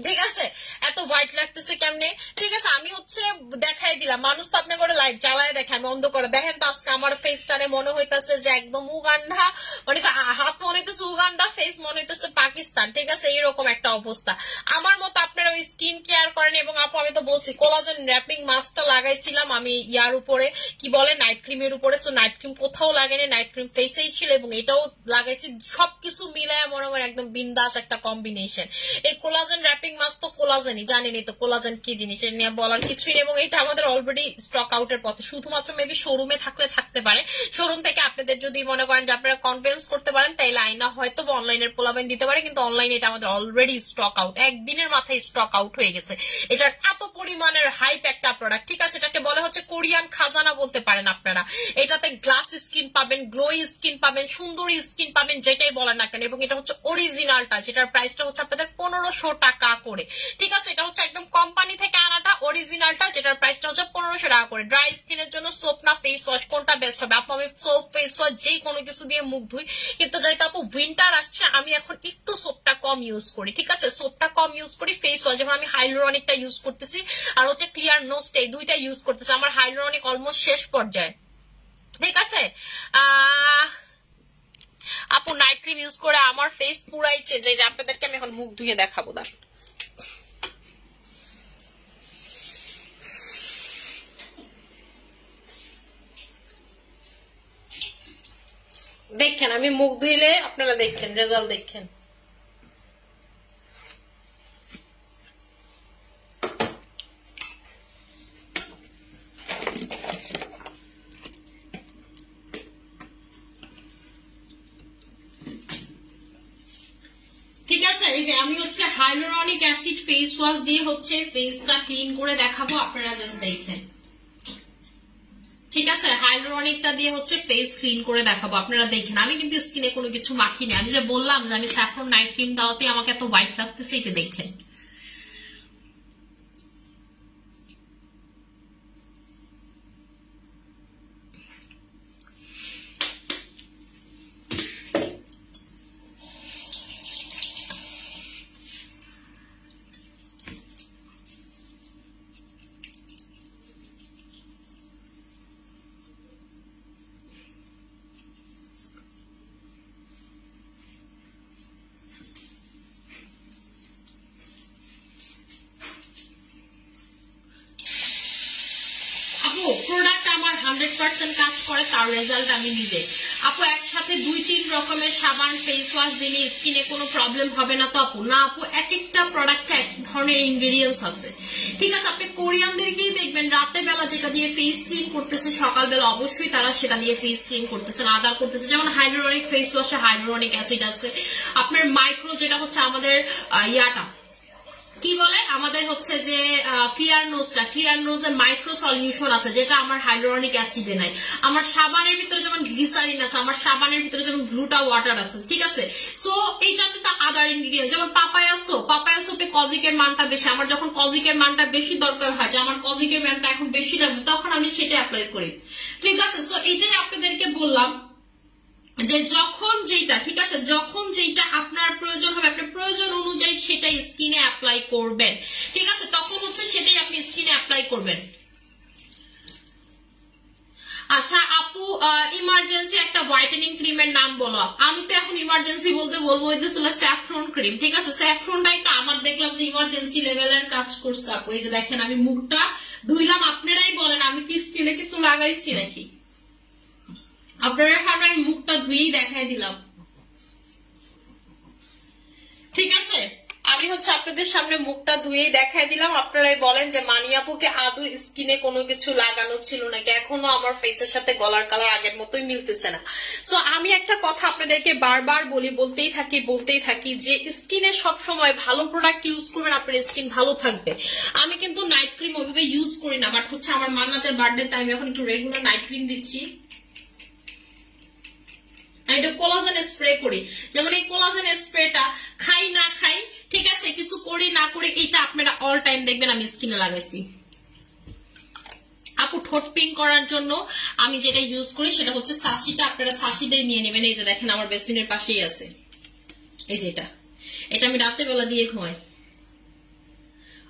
ঠিক আছে, এত হোয়াইট লাগতেছে কেমনে, ঠিক আছে। আমি হচ্ছে দেখাই দিলাম, মানুষ তো আপনি করে লাইট জ্বালায় দেখে, আমি অন্ধ করে দেখেন তো আজকে আমার ফেসটারে মনে হইতেছে যে একদম উগান্ডা, মানে হাত মনে হইতেছে উগান্ডা, ফেস মনে হইতেছে পাকিস্তান, ঠিক আছে, এইরকম একটা অবস্থা। আমার মতো আপনারা ওই স্কিন কেয়ার করেন। এবং আপু আমি তো বলছি কোলাজেন র্যাপিং মাস্কটা লাগাইছিলাম আমি ইয়ার উপরে, কি বলে নাইট ক্রিমের উপরে, সো নাইট ক্রিম কোথাও লাগেনি, নাইট ক্রিম ফেসেই ছিল, এবং এটাও লাগাইছি, সবকিছু মিলায় মনে হয় একদম বিন্দাস একটা কম্বিনেশন। এই কোলাজেন র্যাপিং মাস্ক তো কোলাজেনই, জানেনি তো কোলাজেন কি জিনিস, এটা নিয়ে বলার কিছুই নেই। এবং এটা আমাদের অলরেডি স্টক আউটের পথে, শুধুমাত্র মেবি শোরুমে থাকলে থাকতে পারে, শোরুম থেকে আপনাদের যদি মনে করেন যে আপনারা কনভিন্স করতে পারেন তাইলে আইনা হয়তো অনলাইনের পোলাবেন দিতে পারে, কিন্তু অনলাইনে এটা আমাদের অলরেডি স্টক আউট, একদিনের মাথায় স্টক আউট হয়ে গেছে। এটার এত পরিমাণের হাইপ একটা প্রোডাক্ট, ঠিক আছে। এটাকে বলে হচ্ছে কোরিয়ান খাজানা বলতে পারেন আপনারা। এটাতে গ্লাস স্কিন পাবেন, গ্লোই স্কিন পাবেন, সুন্দরী স্কিন পাবেন, যেটাই বলেন না কেন। এবং এটা হচ্ছে অরিজিনালটা, যেটার প্রাইসটা হচ্ছে আপনাদের 1500 টাকা করে, ঠিক আছে। এটা হচ্ছে একদম কোম্পানি থেকে আনাটা অরিজিনালটা, যেটার প্রাইসটা হচ্ছে 1500 টাকা করে। ড্রাই স্কিনের জন্য সোপ না ফেস ওয়াশ কোনটা বেস্ট হবে? আপু আমি সোপ ফেস ওয়াশ যে কোনো কিছু দিয়ে মুখ ধুই, কিন্তু যেহেতু আপু উইন্টার আসছে আমি এখন একটু সোপটা কম ইউজ করি, ঠিক আছে, সোপটা কম ইউজ করি। ফেস ওয়াশ যেমন আমি হাইলোরনিকটা ইউজ করতেছি, আর হচ্ছে ক্লিয়ার নোস্ট, এই দুইটা ইউজ করতেছি। আমার হাইলোরনিক অলমোস্ট শেষ পর্যায়ে, ঠিক আছে। আপু নাইট ক্রিম ইউজ করে আমার ফেস পুরাই চেঞ্জ, এই যে আপনাদেরকে আমি এখন মুখ ধুয়ে দেখাবো, দা দেখেন, আমি মুখ ধুইলে আপনারা দেখেন রেজাল্ট দেখেন। ঠিক আছে, এই যে আমি হচ্ছে হাইলোরনিক অ্যাসিড ফেস ওয়াশ দিয়ে হচ্ছে ফেসটা ক্লিন করে দেখাবো, আপনারা জাস্ট দেখেন। ঠিক আছে, হাইড্রোনিকটা দিয়ে হচ্ছে ফেস ক্লিন করে দেখাবো, আপনারা দেখেন। আমি কিন্তু স্কিনে কোনো কিছু মাখিনি, আমি যে বললাম যে আমি স্যাফরন নাইট ক্রিম দেওয়াতে আমাকে এত হোয়াইট লাগতেছে, এই যে দেখেন। প্রোডাক্ট আমার 100% কাজ করে, তার রেজাল্ট আমি নিজে। আপু একসাথে 2-3 রকমের সাবান ফেস ওয়াশ দিলে স্কিনে কোনো প্রবলেম হবে না তো আপু? না আপু, এক একটা প্রোডাক্টে এক ধরনের ইনগ্রেডিয়েন্টস আছে, ঠিক আছে। আপনি কোরিয়ানদেরকেই দেখবেন রাতে বেলা যেটা দিয়ে ফেস ক্লিন করতেছে, সকালবেলা অবশ্যই তারা সেটা দিয়ে ফেস ক্লিন করতেছে, আদা করতেছে। যেমন হাইড্রোনিক ফেস ওয়াশে হাইড্রোনিক অ্যাসিড আছে, আপনার মাইক্রো যেটা হচ্ছে আমাদের ইয়াটা কি বলে আমাদের হচ্ছে যে ক্লিয়ার নোজের মাইক্রো সলিউশন আছে, যেটা আমার হাইড্রোনিক অ্যাসিডে নাই। আমার সাবানের ভিতরে যেমন গ্লিসারিন আছে, আমার সাবানের ভিতরে যেমন গ্লুটা ওয়াটার আছে, ঠিক আছে। সো এইটাতে তো আদার ইনগ্রিডিয়েন্ট, যেমন পাপায়া সোপে কজিকের মানটা বেশি। আমার যখন কজিকের মানটা বেশি দরকার হয়, যে আমার কজিকের মানটা এখন বেশি লাগবে, তখন আমি সেটা অ্যাপ্লাই করি, ঠিক আছে। সো এইটাই আপনাদেরকে বললাম যে যখন যেটা, ঠিক আছে, যখন যেটা আপনার প্রয়োজন হবে, আপনার প্রয়োজন অনুযায়ী সেটাই স্কিনে অ্যাপ্লাই করবেন, ঠিক আছে। তখন হচ্ছে সেটাই আপনি স্কিনে অ্যাপ্লাই করবেন। আচ্ছা আপু, ইমার্জেন্সি একটা হোয়াইটেনিং ক্রিমের নাম বলো। আমি তো এখন ইমার্জেন্সি বলতে বলবো এটা ছিল স্যাফরন ক্রিম, ঠিক আছে। স্যাফরনটাই তো আমার দেখলাম যে ইমার্জেন্সি লেভেলের কাজ করছে আপু। এই যে দেখেন আমি মুখটা ধুইলাম, আপনারাই বলেন আমি কি স্কিনে কিছু লাগাইছি নাকি? আপনারা এখন আমি মুখটা ধুয়েই দেখাই দিলাম, ঠিক আছে। আমি হচ্ছে আপনাদের সামনে মুখটা ধুয়েই দেখাই দিলাম, আপনারাই বলেন যে মানিয়াপুকে আদৌ স্কিনে কোনো কিছু লাগানো ছিল নাকি। এখনো আমার ফেসের সাথে গলার কালার আগের মতোই মিলতেছে না। সো আমি একটা কথা আপনাদেরকে বারবার বলতেই থাকি যে স্কিনে সবসময় ভালো প্রোডাক্ট ইউজ করবেন, আপনার স্কিন ভালো থাকবে। আমি কিন্তু নাইট ক্রিম ওইভাবে ইউজ করি না, বাট হচ্ছে আমার মান্নাতের বার্থডেতে আমি এখন একটু রেগুলার নাইট ক্রিম দিচ্ছি। এটা কোলাজেন স্প্রে করি, যেমন এই কোলাজেন স্প্রেটা খাই না খাই, ঠিক আছে, কিছু করি না করি, এটা আপনারা অল টাইম দেখবেন আমি স্কিনে লাগাইছি। আপু ঠোঁট পিঙ্ক করার জন্য আমি যেটা ইউজ করি সেটা হচ্ছে সাশিটা, আপনারা সাশিটাই নিয়ে নেবেন। এই যে দেখেন আমার বেসিনের পাশেই আছে, এই যে এটা আমি রাতে বেলা দিয়ে ঘুমাই।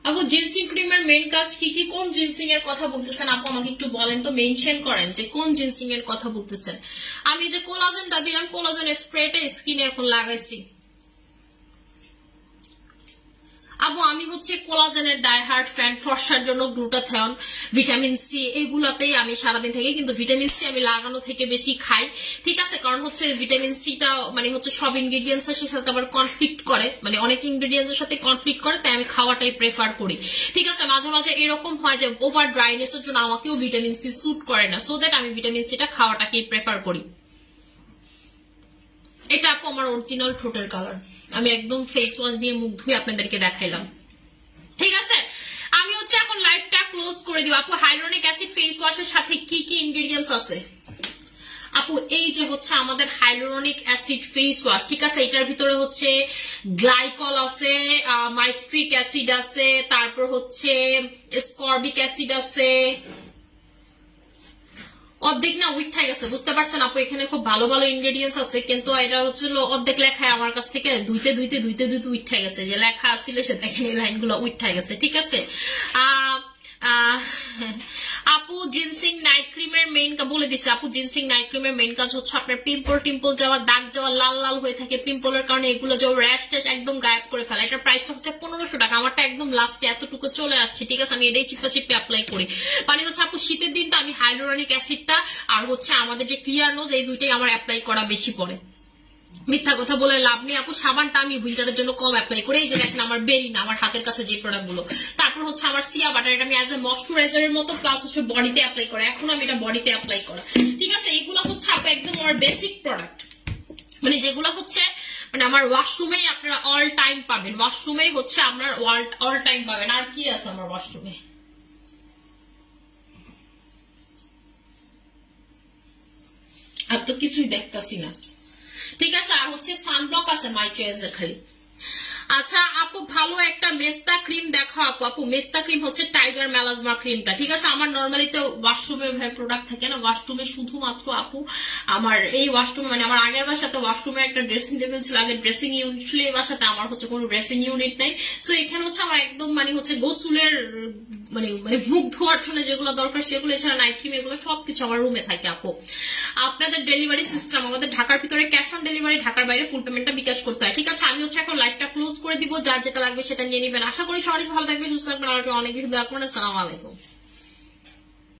আপু জিনসিং ক্রিমের মেইন কাজ কি কি? কোন জিনসিং এর কথা বলতেছেন আপু আমাকে একটু বলেন তো, মেনশন করেন যে কোন জিনসিং এর কথা বলতেছেন। আমি যে কোলাজেনটা দিলাম, কোলাজেন স্প্রেটা স্কিনে এখন লাগাইছি। আপু আমি হচ্ছে কোলাজেনের ডাইহার্ড ফ্যান, ফর্সার জন্য গ্লুটাথিয়ন, ভিটামিন সি, এগুলাতেই আমি সারাদিন থাকি। কিন্তু ভিটামিন সি আমি লাগানো থেকে বেশি খাই, ঠিক আছে, কারণ হচ্ছে ভিটামিন সিটা মানে হচ্ছে সব ইনগ্রিডিয়েন্টস এর সাথে আবার কনফ্লিক্ট করে, মানে অনেক ইনগ্রিডিয়েন্টস এর সাথে কনফ্লিক্ট করে, তাই আমি খাওয়াটাই প্রেফার করি, ঠিক আছে। মাঝে মাঝে এরকম হয় যে ওভার ড্রাইনেস এর জন্য আমাকেও ভিটামিন সি স্যুট করে না, সো দ্যাট আমি ভিটামিন সিটা খাওয়াটাকেই প্রেফার করি। এটা আপু আমার অরিজিনাল ঠোঁটের কালার, আমি একদম ফেস ওয়াশ দিয়ে মুখ ধুয়ে আপনাদেরকে দেখাইলাম, ঠিক আছে। আমি হচ্ছে এখন লাইভটা ক্লোজ করে দিব। আপু হাইড্রোনিক অ্যাসিড ফেস ওয়াশের সাথে কি কি ইনগ্রেডিয়েন্টস আছে? আপু এই যে হচ্ছে আমাদের হাইড্রোনিক অ্যাসিড ফেস ওয়াশ, ঠিক আছে, এটার ভিতরে হচ্ছে গ্লাইকল আছে, মাইস্ট্রিক অ্যাসিড আছে, তারপর হচ্ছে স্করবিক অ্যাসিড আছে, অর্ধেক না উঠে গেছে, বুঝতে পারছেন আপু। এখানে খুব ভালো ভালো ইনগ্রেডিয়েন্টস আছে, কিন্তু এটা হচ্ছে অর্ধেক লেখায় আমার কাছ থেকে ধুইতে উঠে গেছে, যে লেখা ছিল সে দেখেন এই লাইনগুলো উঠে গেছে, ঠিক আছে। আপু জিনসিং নাইট ক্রিমের মেইন বলে দিচ্ছে, আপু জিনসিং নাইট ক্রিমের মেইন কাজ হচ্ছে আপনার টিম্পল যাওয়া, দাগ যাওয়া, লাল লাল হয়ে থাকে পিম্পলের কারণে, এগুলো যে র্যাশ ট্যাশ একদম গায়েব করে ফেলা। এটার প্রাইসটা হচ্ছে 1500 টাকা, আমারটা একদম লাস্টে এতটুকু চলে আসছে, ঠিক আছে। আমি এটাই চিপে অ্যাপ্লাই করি। মানে হচ্ছে আপু শীতের দিন তো আমি হাইড্রোনিক অ্যাসিডটা আর হচ্ছে আমাদের যে ক্লিয়ার নোজ, এই দুইটাই আমার অ্যাপ্লাই করা বেশি পড়ে, মিথ্যা কথা বলে লাভ নেই আপু। সাবানটা আমি উইন্টারের জন্য কম অ্যাপ্লাই করি, এই যে দেখেন আমার বেরি না, আমার হাতের কাছে যে প্রোডাক্ট গুলো। তারপর হচ্ছে আমার সিয়া বাটার, এটা আমি অ্যাজ এ ময়শ্চারাইজারের মতো, প্লাস হচ্ছে বডিতে অ্যাপ্লাই করা, এখন আমি এটা বডিতে অ্যাপ্লাই করা, ঠিক আছে। এইগুলো হচ্ছে আপু একদম আমার বেসিক প্রোডাক্ট, মানে যেগুলো হচ্ছে মানে আমার ওয়াশরুমেই আপনারা অল টাইম পাবেন, ওয়াশরুমেই হচ্ছে আপনার অল টাইম পাবেন। আর কি আছে আমার ওয়াশরুমে? আর তো কিছুই দেখতাছি না। ঠিক আছে, আর হচ্ছে সানব্লক আছে মাই চয়েস এর খালি। আচ্ছা আপু ভালো একটা মেস্তা ক্রিম দেখো আপু। আপু মেস্তা ক্রিম হচ্ছে টাইগার মেলাজমা ক্রিমটা, ঠিক আছে। আমার নর্মালি তো ওয়াশরুমে প্রোডাক্ট থাকে না, ওয়াশরুমে শুধুমাত্র আপু আমার এই ওয়াশরুমে মানে আমার আগের বাসাতে ওয়াশরুমে একটা ড্রেসিং টেবিল ছিল, আগে ড্রেসিং ইউনিট ছিল, এই বাসাতে আমার হচ্ছে কোনো ড্রেসিং ইউনিট নাই। সো এখানে হচ্ছে আমার একদম মানে হচ্ছে গোসুলের মানে মানে মুখ ধোয়ার জন্য যেগুলো দরকার সেগুলো, এছাড়া নাইট ক্রিম এগুলো সবকিছু আমার রুমে থাকে আপু। আপনাদের ডেলিভারি সিস্টেম আমাদের ঢাকার ভিতরে ক্যাশ অন ডেলিভারি, ঢাকার বাইরে ফুল পেমেন্টটা বিকাশ করতে হয়, ঠিক আছে। আমি হচ্ছে এখন লাইফটা ক্লোজ করে দিব, যার যেটা লাগবে সেটা নিয়ে নিবেন। আশা করি সবাই ভালো থাকবে, সুস্থ থাকবেন, আর অনেক বেশি দোয়া করবেন। আসসালামু আলাইকুম।